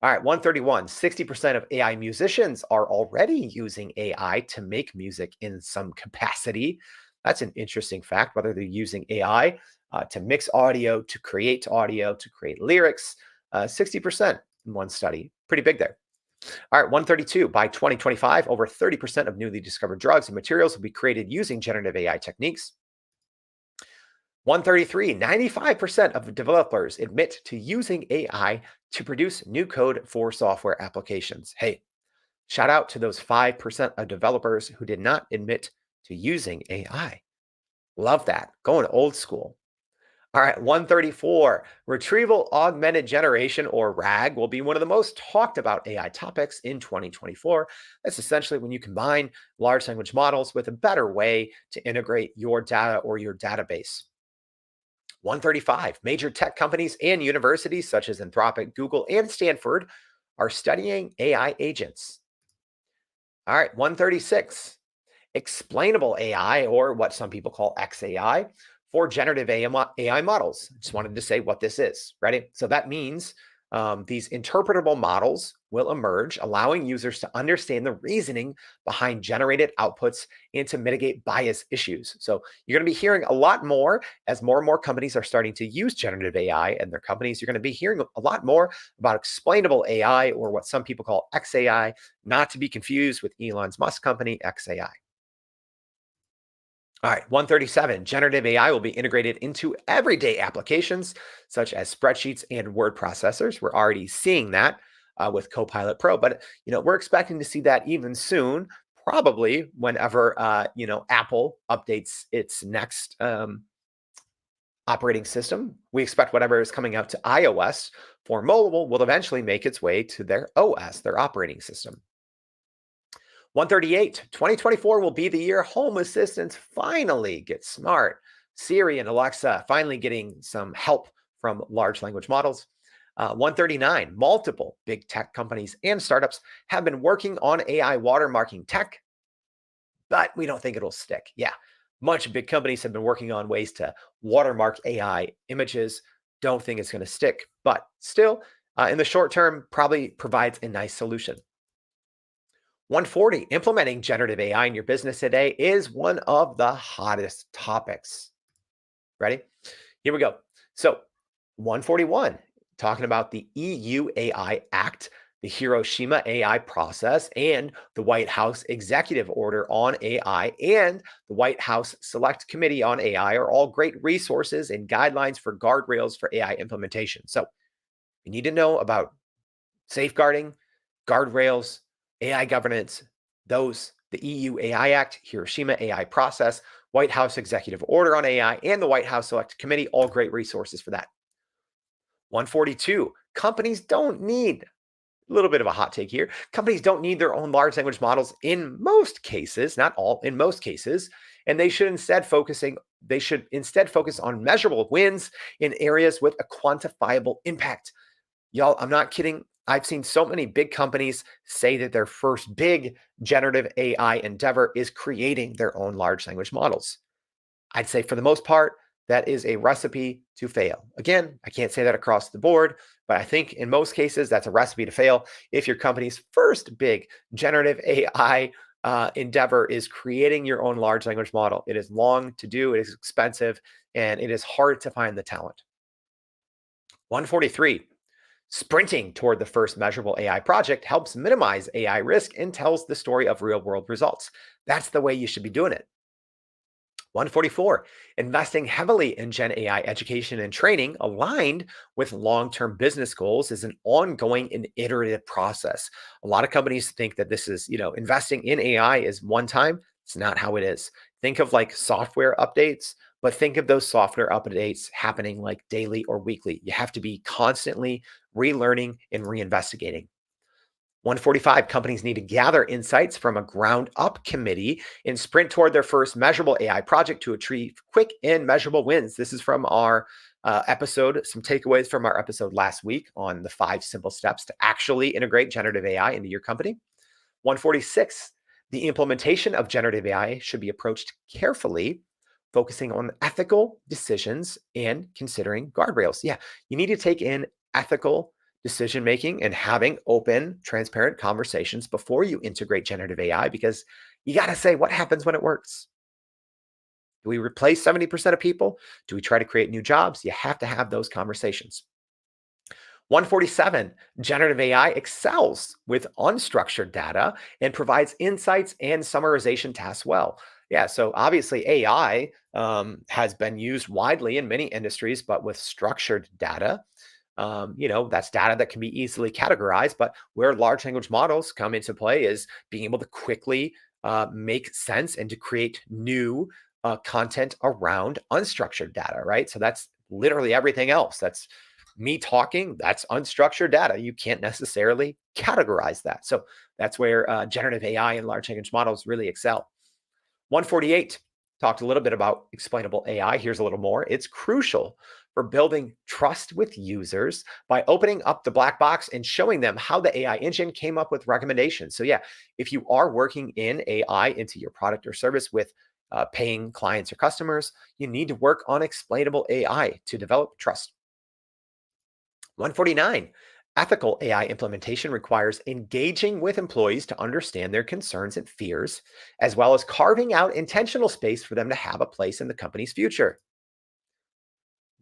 All right, 131, 60% of AI musicians are already using AI to make music in some capacity. That's an interesting fact, whether they're using AI to mix audio, to create lyrics, 60% in one study. Pretty big there. All right, 132, by 2025, over 30% of newly discovered drugs and materials will be created using generative AI techniques. 133, 95% of developers admit to using AI to produce new code for software applications. Hey, shout out to those 5% of developers who did not admit to using AI. Love that. Going old school. All right, 134. Retrieval augmented generation, or RAG, will be one of the most talked about AI topics in 2024. That's essentially when you combine large language models with a better way to integrate your data or your database. 135. Major tech companies and universities such as Anthropic, Google, and Stanford are studying AI agents. All right, 136. Explainable AI, or what some people call XAI, for generative AI models. I just wanted to say what this is. Ready? So that means these interpretable models will emerge, allowing users to understand the reasoning behind generated outputs and to mitigate bias issues. So you're going to be hearing a lot more as more and more companies are starting to use generative AI and their companies. You're going to be hearing a lot more about explainable AI, or what some people call XAI, not to be confused with Elon Musk's company, XAI. All right, 137. Generative AI will be integrated into everyday applications such as spreadsheets and word processors. We're already seeing that with Copilot Pro, but we're expecting to see that even soon. Probably whenever Apple updates its next operating system, we expect whatever is coming out to iOS for mobile will eventually make its way to their OS, their operating system. 138, 2024 will be the year home assistants finally get smart. Siri and Alexa finally getting some help from large language models. 139, multiple big tech companies and startups have been working on AI watermarking tech, but we don't think it'll stick. Yeah, much of big companies have been working on ways to watermark AI images. Don't think it's going to stick, but still, in the short term, probably provides a nice solution. 140, implementing generative AI in your business today is one of the hottest topics. Ready? Here we go. So, 141, talking about the EU AI Act, the Hiroshima AI process, and the White House Executive Order on AI, and the White House Select Committee on AI are all great resources and guidelines for guardrails for AI implementation. So, you need to know about safeguarding, guardrails, AI governance, the EU AI Act, Hiroshima AI process, White House Executive Order on AI, and the White House Select Committee, all great resources for that. 142, companies don't need, a little bit of a hot take here, companies don't need their own large language models in most cases, not all, in most cases, and they should instead focus on measurable wins in areas with a quantifiable impact. Y'all, I'm not kidding. I've seen so many big companies say that their first big generative AI endeavor is creating their own large language models. I'd say for the most part, that is a recipe to fail. Again, I can't say that across the board, but I think in most cases, that's a recipe to fail. If your company's first big generative AI endeavor is creating your own large language model, it is long to do, it is expensive, and it is hard to find the talent. 143. Sprinting toward the first measurable AI project helps minimize AI risk and tells the story of real world results. That's the way you should be doing it. 144, investing heavily in Gen AI education and training aligned with long term business goals is an ongoing and iterative process. A lot of companies think that this is, investing in AI is one time. It's not how it is. Think of like software updates, but think of those software updates happening like daily or weekly. You have to be constantly relearning and reinvestigating. 145, companies need to gather insights from a ground up committee and sprint toward their first measurable AI project to achieve quick and measurable wins. This is from our episode, some takeaways from our episode last week on the 5 simple steps to actually integrate generative AI into your company. 146, the implementation of generative AI should be approached carefully, focusing on ethical decisions and considering guardrails. Yeah, you need to take in ethical decision making and having open, transparent conversations before you integrate generative AI because you got to say what happens when it works. Do we replace 70% of people? Do we try to create new jobs? You have to have those conversations. 147, generative AI excels with unstructured data and provides insights and summarization tasks well. Yeah, so obviously AI has been used widely in many industries, but with structured data, that's data that can be easily categorized. But where large language models come into play is being able to quickly make sense and to create new content around unstructured data, right? So that's literally everything else. That's me talking, that's unstructured data. You can't necessarily categorize that. So that's where generative AI and large language models really excel. 148, talked a little bit about explainable AI. Here's a little more. It's crucial for building trust with users by opening up the black box and showing them how the AI engine came up with recommendations. So, yeah, if you are working in AI into your product or service with paying clients or customers, you need to work on explainable AI to develop trust. 149, ethical AI implementation requires engaging with employees to understand their concerns and fears, as well as carving out intentional space for them to have a place in the company's future.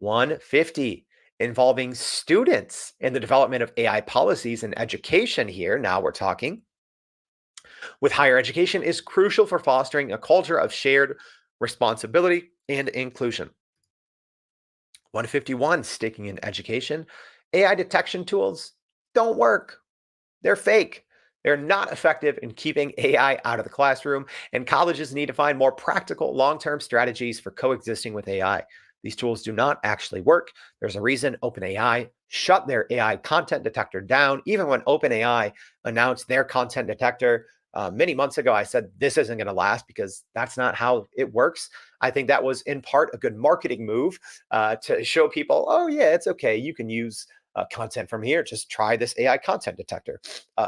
150, involving students in the development of AI policies and education here. Now we're talking with higher education is crucial for fostering a culture of shared responsibility, and inclusion. 151, sticking in education. AI detection tools don't work. They're fake. They're not effective in keeping AI out of the classroom, and colleges need to find more practical long term strategies for coexisting with AI. These tools do not actually work. There's a reason OpenAI shut their AI content detector down. Even when OpenAI announced their content detector many months ago, I said this isn't going to last because that's not how it works. I think that was in part a good marketing move to show people, oh, yeah, it's okay. You can use content from here. Just try this AI content detector.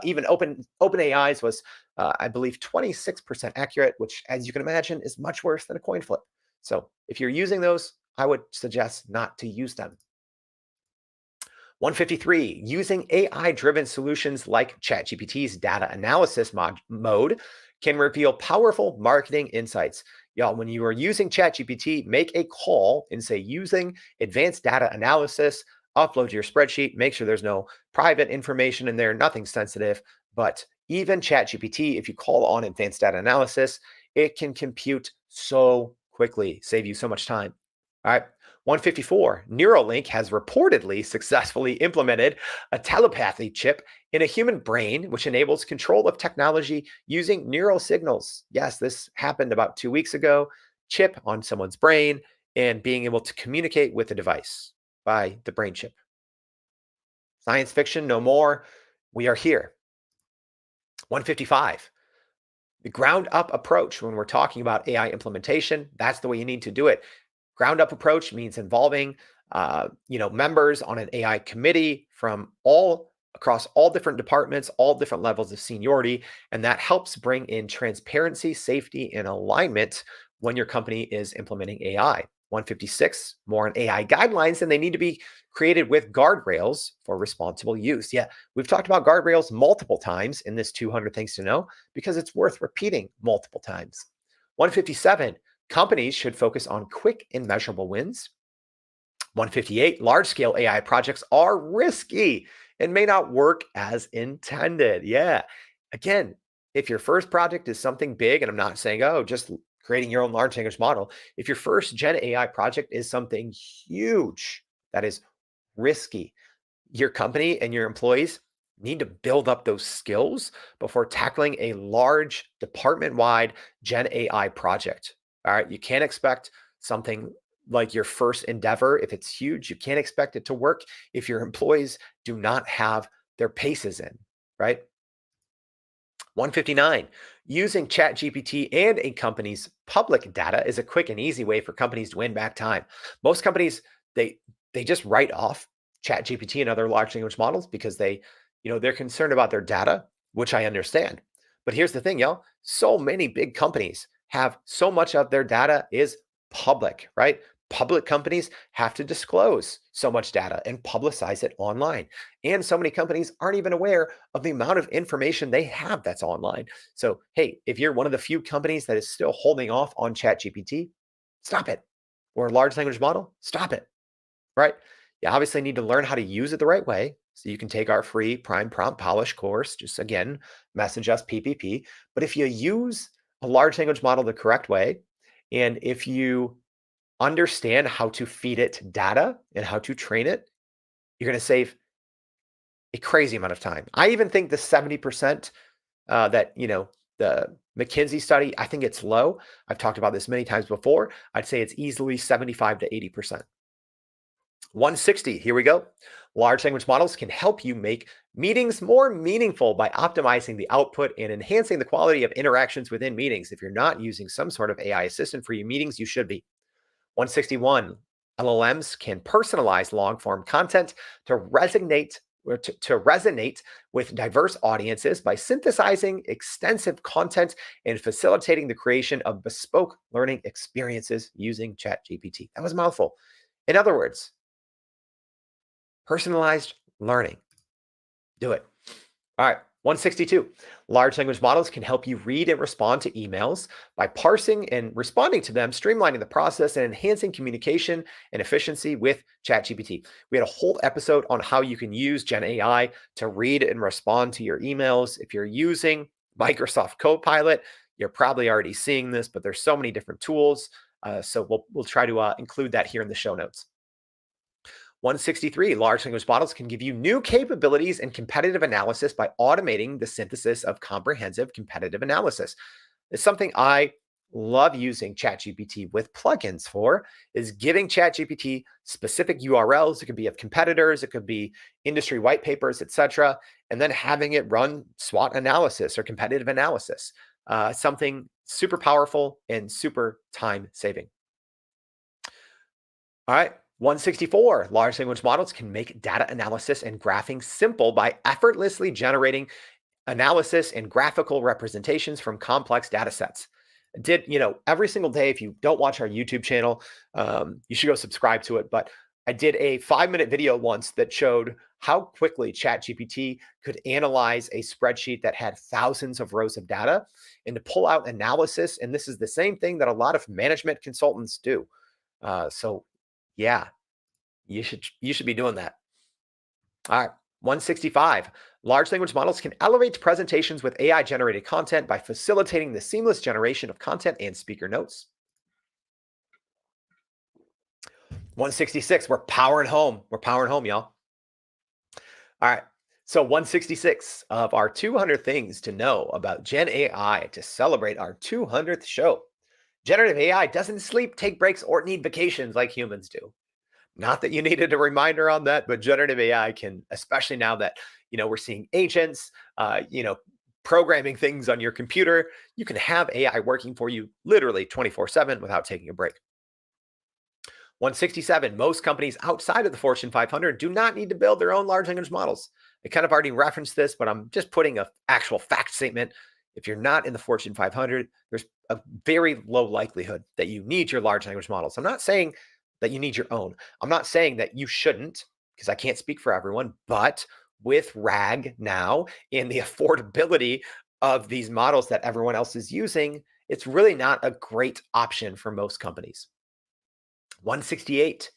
Even OpenAI's was, I believe, 26% accurate, which, as you can imagine, is much worse than a coin flip. So if you're using those, I would suggest not to use them. 153, using AI-driven solutions like ChatGPT's data analysis mode can reveal powerful marketing insights. Y'all, when you are using ChatGPT, make a call and say using advanced data analysis, upload your spreadsheet, make sure there's no private information in there, nothing sensitive. But even ChatGPT, if you call on advanced data analysis, it can compute so quickly, save you so much time. All right. 154, Neuralink has reportedly successfully implemented a telepathy chip in a human brain, which enables control of technology using neural signals. Yes, this happened about 2 weeks ago. Chip on someone's brain and being able to communicate with the device by the brain chip. Science fiction, no more. We are here. 155, the ground up approach when we're talking about AI implementation, that's the way you need to do it. Ground up approach means involving members on an AI committee from all across all different departments, all different levels of seniority, and that helps bring in transparency, safety, and alignment when your company is implementing AI. 156, more on AI guidelines, and they need to be created with guardrails for responsible use. Yeah, we've talked about guardrails multiple times in this 200 things to know because it's worth repeating multiple times. 157, companies should focus on quick and measurable wins. 158, large scale AI projects are risky and may not work as intended. Yeah. Again, if your first project is something big, and I'm not saying, oh, just creating your own large language model, if your first Gen AI project is something huge that is risky, your company and your employees need to build up those skills before tackling a large department wide Gen AI project. All right. You can't expect something like your first endeavor, if it's huge, you can't expect it to work if your employees do not have their paces in, right? 159, using ChatGPT and a company's public data is a quick and easy way for companies to win back time. Most companies, they just write off ChatGPT and other large language models because they're concerned about their data, which I understand. But here's the thing, y'all. So many big companies have so much of their data is public, right? Public companies have to disclose so much data and publicize it online. And so many companies aren't even aware of the amount of information they have that's online. So, hey, if you're one of the few companies that is still holding off on ChatGPT, stop it. Or a large language model, stop it, right? You obviously need to learn how to use it the right way. So you can take our free Prime Prompt Polish course. Just again, message us PPP. But if you use a large language model the correct way, and if you understand how to feed it data and how to train it, you're going to save a crazy amount of time. I even think the 70% that, the McKinsey study, I think it's low. I've talked about this many times before. I'd say it's easily 75 to 80%. 160, here we go. Large language models can help you make meetings more meaningful by optimizing the output and enhancing the quality of interactions within meetings. If you're not using some sort of AI assistant for your meetings, you should be. 161, LLMs can personalize long form content to resonate with diverse audiences by synthesizing extensive content and facilitating the creation of bespoke learning experiences using ChatGPT. That was a mouthful. In other words, personalized learning. Do it. All right. 162. Large language models can help you read and respond to emails by parsing and responding to them, streamlining the process, and enhancing communication and efficiency with ChatGPT. We had a whole episode on how you can use GenAI to read and respond to your emails. If you're using Microsoft Copilot, You're probably already seeing this, but there's so many different tools. So we'll try to include that here in the show notes. 163, large language models can give you new capabilities in competitive analysis by automating the synthesis of comprehensive competitive analysis. It's something I love using ChatGPT with plugins for, is giving ChatGPT specific URLs. It could be of competitors, it could be industry white papers, etc., and then having it run SWOT analysis or competitive analysis. Something super powerful and super time saving. All right. 164, large language models can make data analysis and graphing simple by effortlessly generating analysis and graphical representations from complex data sets. Every single day, if you don't watch our YouTube channel, you should go subscribe to it. But I did a 5-minute video once that showed how quickly ChatGPT could analyze a spreadsheet that had thousands of rows of data and to pull out analysis. And this is the same thing that a lot of management consultants do. So yeah, you should be doing that. All right. 165. Large language models can elevate presentations with AI generated content by facilitating the seamless generation of content and speaker notes. 166. We're powering home. We're powering home, y'all. All right. So 166 of our 200 things to know about Gen AI to celebrate our 200th show. Generative AI doesn't sleep, take breaks, or need vacations like humans do. Not that you needed a reminder on that, but generative AI can, especially now that, we're seeing agents, programming things on your computer, you can have AI working for you literally 24/7 without taking a break. 167, most companies outside of the Fortune 500 do not need to build their own large language models. I kind of already referenced this, but I'm just putting an actual fact statement. If you're not in the Fortune 500, there's a very low likelihood that you need your large language models. I'm not saying that you need your own. I'm not saying that you shouldn't, because I can't speak for everyone, but with RAG now and the affordability of these models that everyone else is using, it's really not a great option for most companies. 168.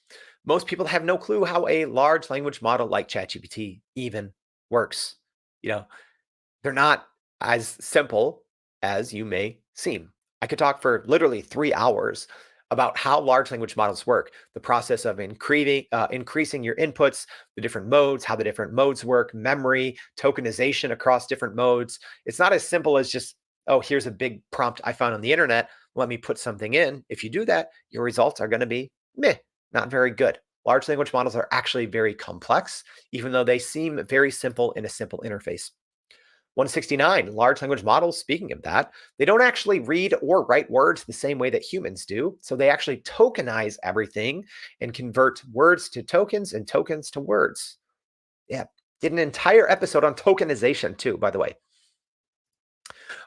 Most people have no clue how a large language model like ChatGPT even works. They're not as simple as you may seem. I could talk for literally 3 hours about how large language models work, the process of increasing your inputs, the different modes, how the different modes work, memory, tokenization across different modes. It's not as simple as just, oh, here's a big prompt I found on the internet. Let me put something in. If you do that, your results are going to be meh, not very good. Large language models are actually very complex, even though they seem very simple in a simple interface. 169, large language models, speaking of that, they don't actually read or write words the same way that humans do. So they actually tokenize everything and convert words to tokens and tokens to words. Yeah, did an entire episode on tokenization too, by the way.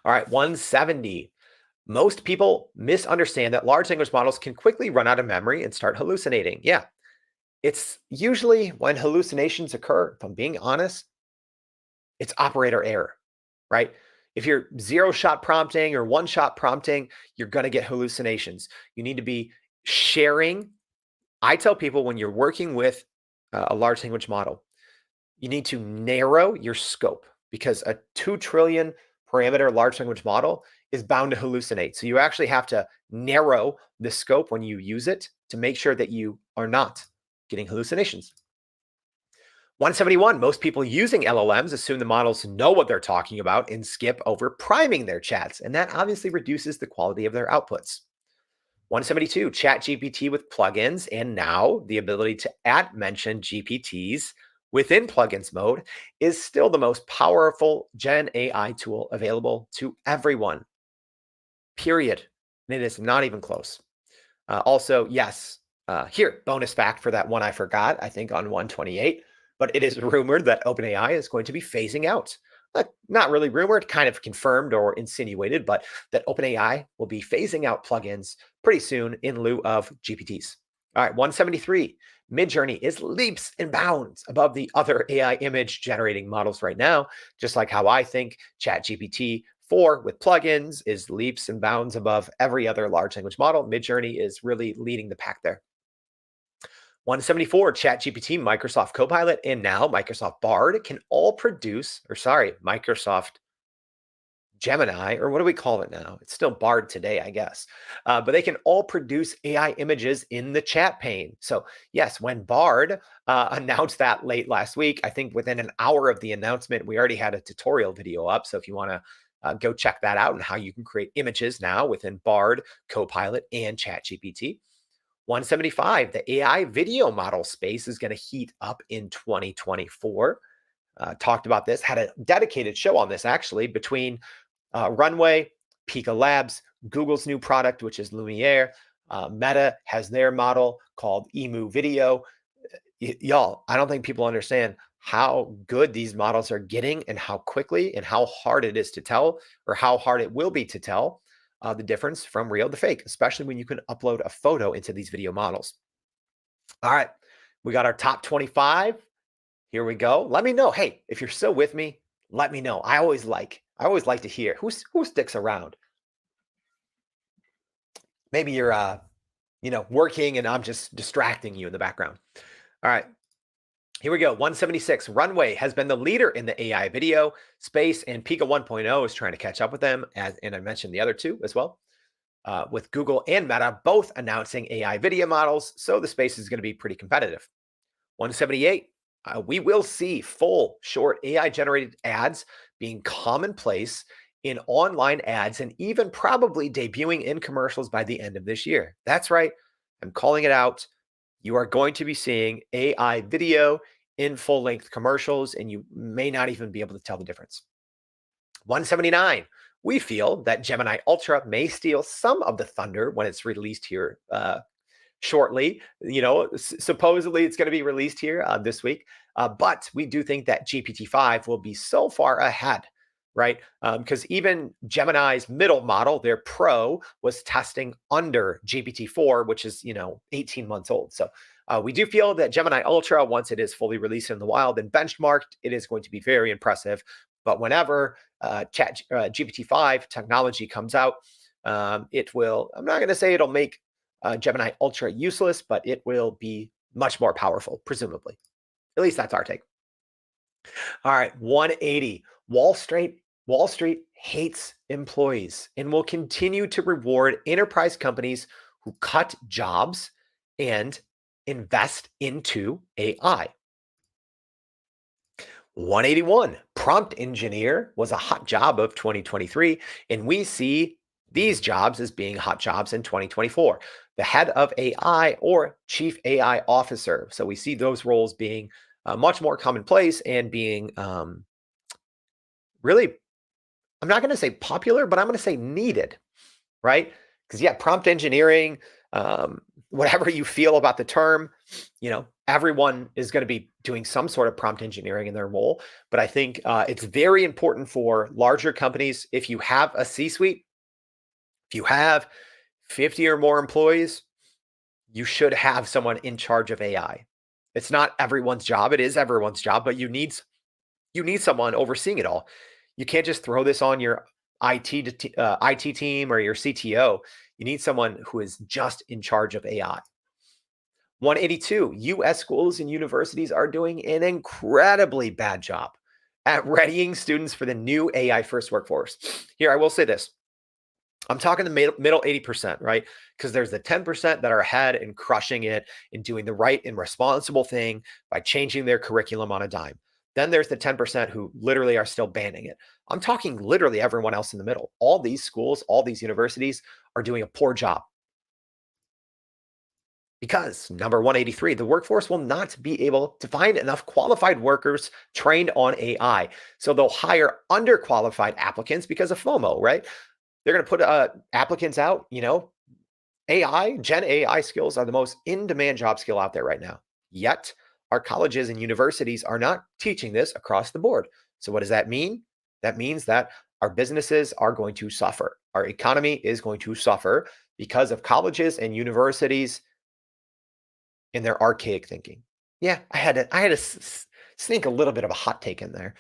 All right, 170. Most people misunderstand that large language models can quickly run out of memory and start hallucinating. Yeah, it's usually when hallucinations occur, if I'm being honest, it's operator error, right? If you're zero-shot prompting or one-shot prompting, you're going to get hallucinations. You need to be sharing. I tell people when you're working with a large language model, you need to narrow your scope because a 2 trillion parameter large language model is bound to hallucinate. So you actually have to narrow the scope when you use it to make sure that you are not getting hallucinations. 171, most people using LLMs assume the models know what they're talking about and skip over priming their chats, and that obviously reduces the quality of their outputs. 172, ChatGPT with plugins, and now the ability to mention GPTs within plugins mode is still the most powerful Gen AI tool available to everyone. Period. And it is not even close. Also, yes, here, bonus fact for that one I forgot, I think on 128, but it is rumored that OpenAI is going to be phasing out. Not really rumored, kind of confirmed or insinuated, but that OpenAI will be phasing out plugins pretty soon in lieu of GPTs. All right, 173. Midjourney is leaps and bounds above the other AI image generating models right now, just like how I think ChatGPT 4 with plugins is leaps and bounds above every other large language model. Midjourney is really leading the pack there. 174, ChatGPT, Microsoft Copilot, and now Microsoft Bard can all Microsoft Gemini, or what do we call it now? It's still Bard today, I guess. But they can all produce AI images in the chat pane. So, yes, when Bard announced that late last week, I think within an hour of the announcement, we already had a tutorial video up. So, if you want to go check that out and how you can create images now within Bard, Copilot, and ChatGPT. 175, the AI video model space is going to heat up in 2024. Talked about this, had a dedicated show on this actually between Runway, Pika Labs, Google's new product, which is Lumiere. Meta has their model called Emu Video. Y'all, I don't think people understand how good these models are getting and how quickly and how hard it is to tell, or how hard it will be to tell the difference from real to fake, especially when you can upload a photo into these video models. All right, we got our top 25. Here we go. Let me know. Hey, if you're still with me, let me know. I always like to hear who sticks around. Maybe you're working and I'm just distracting you in the background. All right. Here we go. 176. Runway has been the leader in the AI video space, and Pika 1.0 is trying to catch up with them, and I mentioned the other two as well, with Google and Meta both announcing AI video models, so the space is going to be pretty competitive. 178. We will see full short AI-generated ads being commonplace in online ads and even probably debuting in commercials by the end of this year. That's right. I'm calling it out. You are going to be seeing AI video in full-length commercials, and you may not even be able to tell the difference. 179. We feel that Gemini Ultra may steal some of the thunder when it's released here shortly. Supposedly it's going to be released here this week. But we do think that GPT-5 will be so far ahead, right? Because even Gemini's middle model, their Pro, was testing under GPT-4, which is, 18 months old. So we do feel that Gemini Ultra, once it is fully released in the wild and benchmarked, it is going to be very impressive. But whenever GPT-5 technology comes out, it will, I'm not going to say it'll make Gemini Ultra useless, but it will be much more powerful, presumably. At least that's our take. All right, 180. Wall Street hates employees and will continue to reward enterprise companies who cut jobs and invest into AI. 181. Prompt engineer was a hot job of 2023, and we see these jobs as being hot jobs in 2024. The head of AI or chief AI officer. So we see those roles being much more commonplace and being really, I'm not going to say popular, but I'm going to say needed, right? Because prompt engineering, whatever you feel about the term, everyone is going to be doing some sort of prompt engineering in their role. But I think it's very important for larger companies. If you have a C-suite, if you have 50 or more employees, you should have someone in charge of AI. It's not everyone's job. It is everyone's job, but you need someone overseeing it all. You can't just throw this on your IT team or your CTO. You need someone who is just in charge of AI. 182, U.S. schools and universities are doing an incredibly bad job at readying students for the new AI-first workforce. Here, I will say this. I'm talking the middle 80%, right? Because there's the 10% that are ahead and crushing it and doing the right and responsible thing by changing their curriculum on a dime. Then there's the 10% who literally are still banning it. I'm talking literally everyone else in the middle. All these schools, all these universities are doing a poor job. Because number 183, the workforce will not be able to find enough qualified workers trained on AI. So they'll hire underqualified applicants because of FOMO, right? They're going to put applicants out, Gen AI skills are the most in-demand job skill out there right now. Yet, our colleges and universities are not teaching this across the board. So what does that mean? That means that our businesses are going to suffer. Our economy is going to suffer because of colleges and universities in their archaic thinking. Yeah, I had to sneak a little bit of a hot take in there.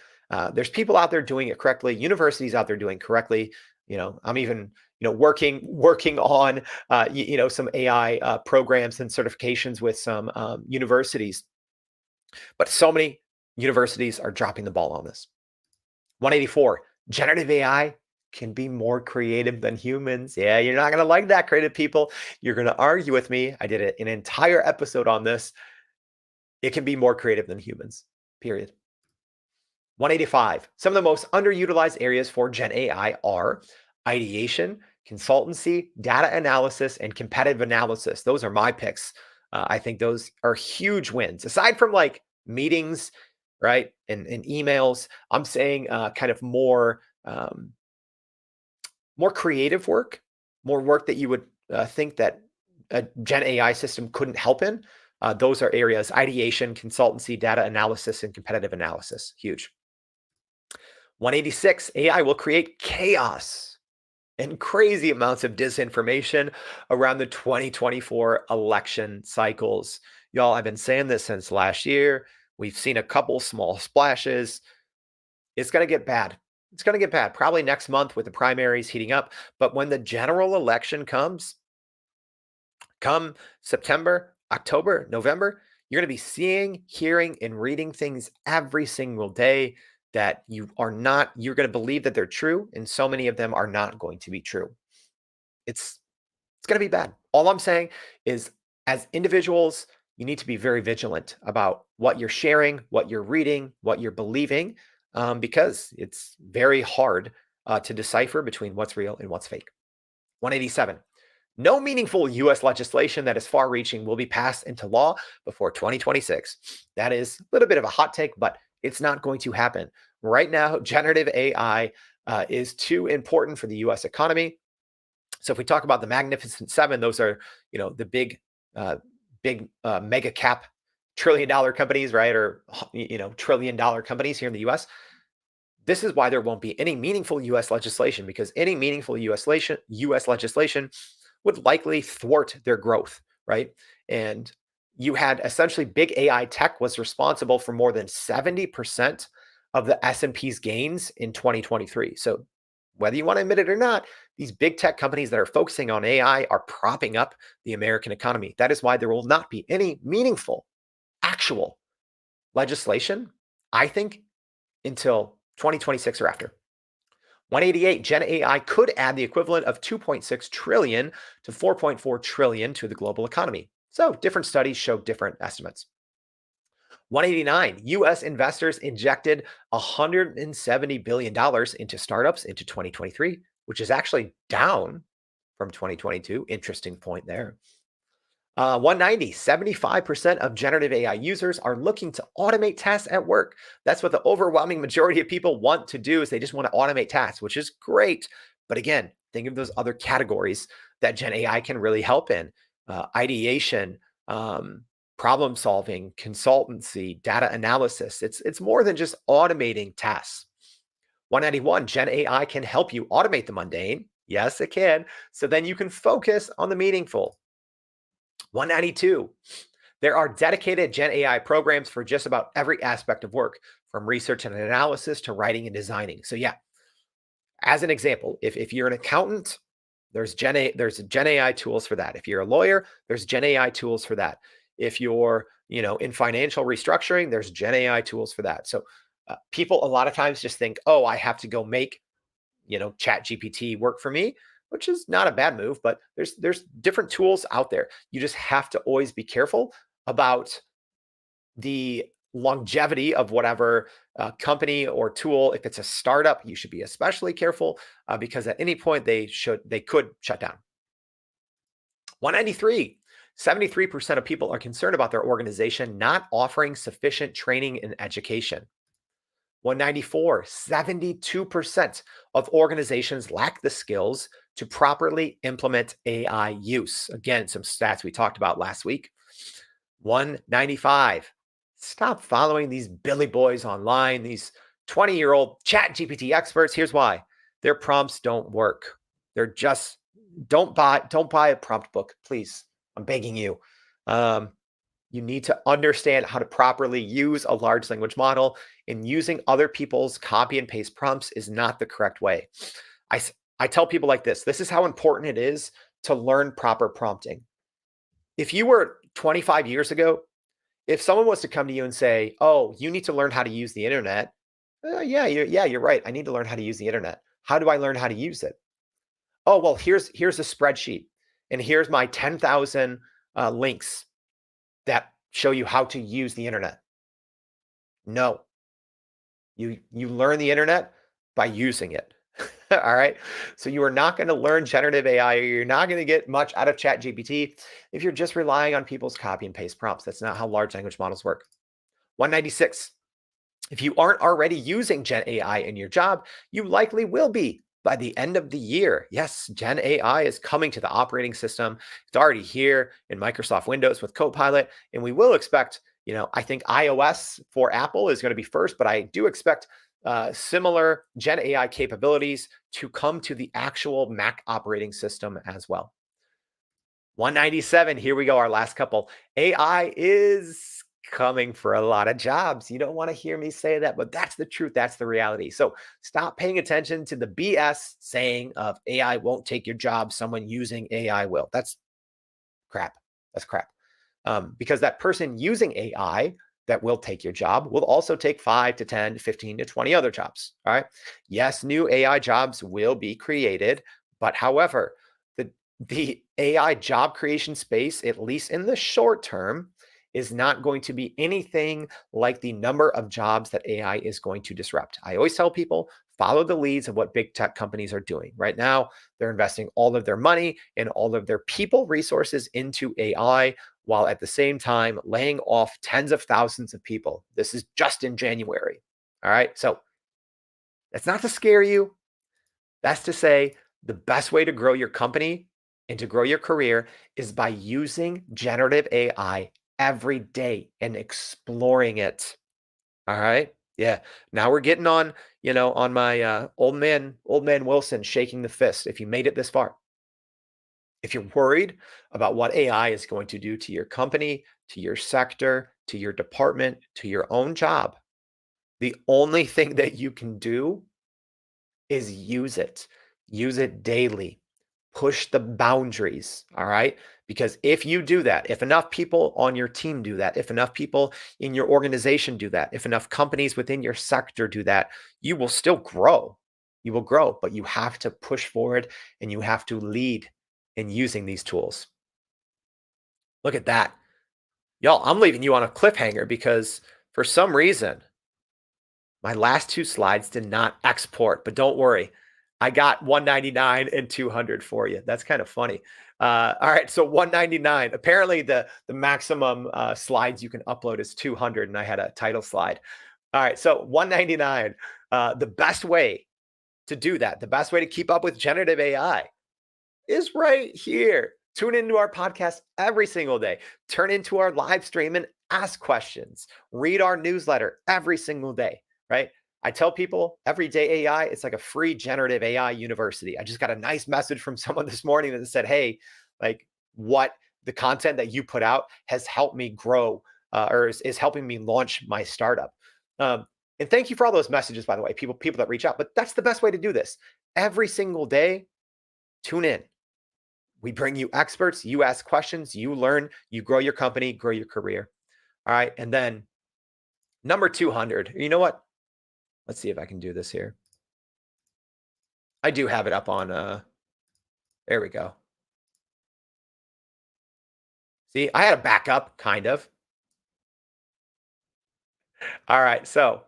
There's people out there doing it correctly. Universities out there doing correctly. I'm even working on some AI programs and certifications with some universities. But so many universities are dropping the ball on this. 184, generative AI can be more creative than humans. Yeah, you're not going to like that, creative people. You're going to argue with me. I did an entire episode on this. It can be more creative than humans, period. 185. Some of the most underutilized areas for Gen AI are ideation, consultancy, data analysis, and competitive analysis. Those are my picks. I think those are huge wins. Aside from like meetings, right, and emails, I'm saying kind of more creative work, more work that you would think that a Gen AI system couldn't help in. Those are areas: ideation, consultancy, data analysis, and competitive analysis. Huge. 186, AI will create chaos and crazy amounts of disinformation around the 2024 election cycles. Y'all, I've been saying this since last year. We've seen a couple small splashes. It's going to get bad. It's going to get bad probably next month with the primaries heating up. But when the general election comes, come September, October, November, you're going to be seeing, hearing, and reading things every single day that you're going to believe that they're true, and so many of them are not going to be true. It's going to be bad. All I'm saying is, as individuals, you need to be very vigilant about what you're sharing, what you're reading, what you're believing, because it's very hard to decipher between what's real and what's fake. 187. No meaningful U.S. legislation that is far-reaching will be passed into law before 2026. That is a little bit of a hot take, but it's not going to happen. Right now, generative AI is too important for the U.S. economy. So if we talk about the Magnificent Seven, those are, the big mega cap trillion-dollar companies, right? Or, trillion-dollar companies here in the U.S. This is why there won't be any meaningful U.S. legislation, because any meaningful U.S. legislation would likely thwart their growth, right? And you had essentially big AI tech was responsible for more than 70% of the S&P's gains in 2023. So whether you want to admit it or not, these big tech companies that are focusing on AI are propping up the American economy. That is why there will not be any meaningful, actual legislation, I think, until 2026 or after. 188, Gen AI could add the equivalent of 2.6 trillion to 4.4 trillion to the global economy. So different studies show different estimates. 189, US investors injected $170 billion into startups into 2023, which is actually down from 2022. Interesting point there. 190, 75% of generative AI users are looking to automate tasks at work. That's what the overwhelming majority of people want to do, is they just want to automate tasks, which is great. But again, think of those other categories that Gen AI can really help in. Ideation, problem solving, consultancy, data analysis. It's more than just automating tasks. 191, Gen AI can help you automate the mundane. Yes, it can. So then you can focus on the meaningful. 192, there are dedicated Gen AI programs for just about every aspect of work, from research and analysis to writing and designing. So yeah, as an example, if you're an accountant, there's Gen AI tools for that. If you're a lawyer, there's Gen AI tools for that. If you're, in financial restructuring, there's Gen AI tools for that. So people a lot of times just think, oh, I have to go make, Chat GPT work for me, which is not a bad move, but there's different tools out there. You just have to always be careful about the longevity of whatever company or tool. If it's a startup, you should be especially careful because at any point they could shut down. 193, 73% of people are concerned about their organization not offering sufficient training and education. 194, 72% of organizations lack the skills to properly implement AI use. Again, some stats we talked about last week. 195, stop following these Billy boys online, these 20-year-old Chat GPT experts. Here's why. Their prompts don't work. They're just, don't buy a prompt book, please. I'm begging you. You need to understand how to properly use a large language model, and using other people's copy and paste prompts is not the correct way. I tell people like this is how important it is to learn proper prompting. If you were 25 years ago, if someone was to come to you and say, oh, you need to learn how to use the internet, yeah, you're right. I need to learn how to use the internet. How do I learn how to use it? Oh, well, here's a spreadsheet, and here's my 10,000 links that show you how to use the internet. No, you learn the internet by using it. All right. So you are not going to learn generative AI, or you're not going to get much out of ChatGPT if you're just relying on people's copy and paste prompts. That's not how large language models work. 196. If you aren't already using Gen AI in your job, you likely will be by the end of the year. Yes, Gen AI is coming to the operating system. It's already here in Microsoft Windows with Copilot, and we will expect, I think iOS for Apple is going to be first, but I do expect similar Gen AI capabilities to come to the actual Mac operating system as well. 197, here we go, our last couple. AI is coming for a lot of jobs. You don't want to hear me say that, but that's the truth. That's the reality. So stop paying attention to the BS saying of AI won't take your job. Someone using AI will. That's crap. That's crap. Because that person using AI that will take your job will also take 5 to 10 to 15 to 20 other jobs. All right. Yes, new AI jobs will be created, but however, the AI job creation space, at least in the short term, is not going to be anything like the number of jobs that AI is going to disrupt. I always tell people, follow the leads of what big tech companies are doing. Right now, they're investing all of their money and all of their people resources into AI, while at the same time laying off tens of thousands of people. This is just in January. All right. So that's not to scare you. That's to say the best way to grow your company and to grow your career is by using generative AI every day and exploring it. All right. Yeah. Now we're getting on my old man Wilson shaking the fist. If you made it this far, if you're worried about what AI is going to do to your company, to your sector, to your department, to your own job, the only thing that you can do is use it. Use it daily. Push the boundaries. All right. Because if you do that, if enough people on your team do that, if enough people in your organization do that, if enough companies within your sector do that, you will still grow. You will grow, but you have to push forward and you have to lead in using these tools. Look at that. Y'all, I'm leaving you on a cliffhanger because for some reason, my last two slides did not export, but don't worry. I got 199 and 200 for you. That's kind of funny. All right, so 199. Apparently, the maximum slides you can upload is 200, and I had a title slide. All right, so 199. The best way to do that, the best way to keep up with generative AI is right here. Tune into our podcast every single day. Turn into our live stream and ask questions. Read our newsletter every single day, right? I tell people every day AI, it's like a free generative AI university. I just got a nice message from someone this morning that said, hey, like what the content that you put out has helped me grow or is helping me launch my startup. And thank you for all those messages, by the way, people that reach out. But that's the best way to do this. Every single day, tune in. We bring you experts, you ask questions, you learn, you grow your company, grow your career. All right. And then number 200, you know what? Let's see if I can do this here. I do have it up on, there we go. See, I had a backup, kind of. All right. So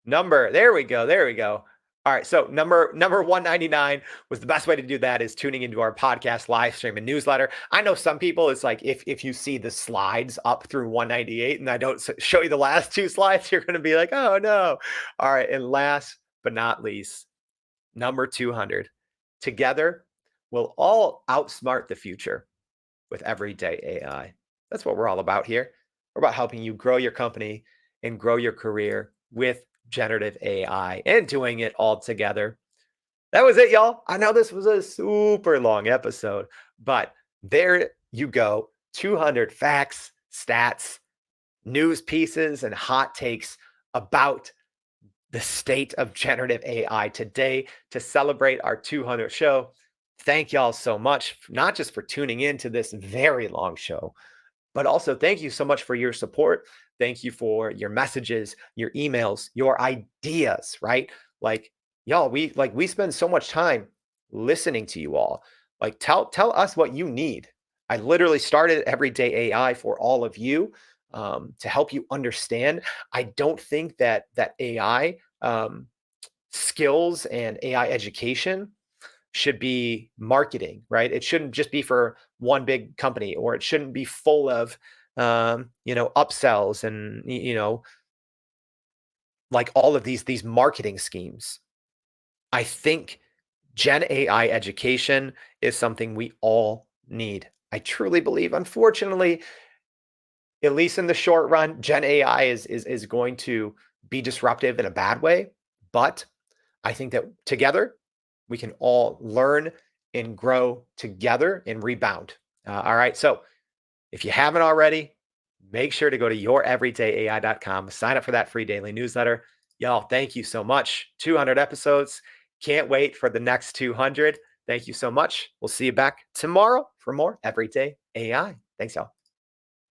there we go. There we go. All right. So number 199 was the best way to do that is tuning into our podcast, live stream, and newsletter. I know some people, it's like if you see the slides up through 198 and I don't show you the last two slides, you're going to be like, oh no. All right. And last but not least, number 200. Together, we'll all outsmart the future with everyday AI. That's what we're all about here. We're about helping you grow your company and grow your career with generative AI and doing it all together. That was it, y'all. I know this was a super long episode, but there you go. 200 facts, stats, news pieces, and hot takes about the state of generative AI today to celebrate our 200th show. Thank y'all so much, not just for tuning in to this very long show, but also thank you so much for your support. Thank you for your messages, your emails, your ideas, right? Like Y'all, we spend so much time listening to you all. Like tell us what you need. I literally started Everyday AI for all of you to help you understand. I don't think that AI skills and AI education should be marketing, right? It shouldn't just be for one big company, or it shouldn't be full of upsells and like all of these marketing schemes. I think Gen AI education is something we all need. I truly believe. Unfortunately, at least in the short run, Gen AI is going to be disruptive in a bad way. But I think that together we can all learn and grow together and rebound. All right. So if you haven't already, make sure to go to youreverydayai.com, sign up for that free daily newsletter. Y'all, thank you so much. 200 episodes. Can't wait for the next 200. Thank you so much. We'll see you back tomorrow for more Everyday AI. Thanks, y'all.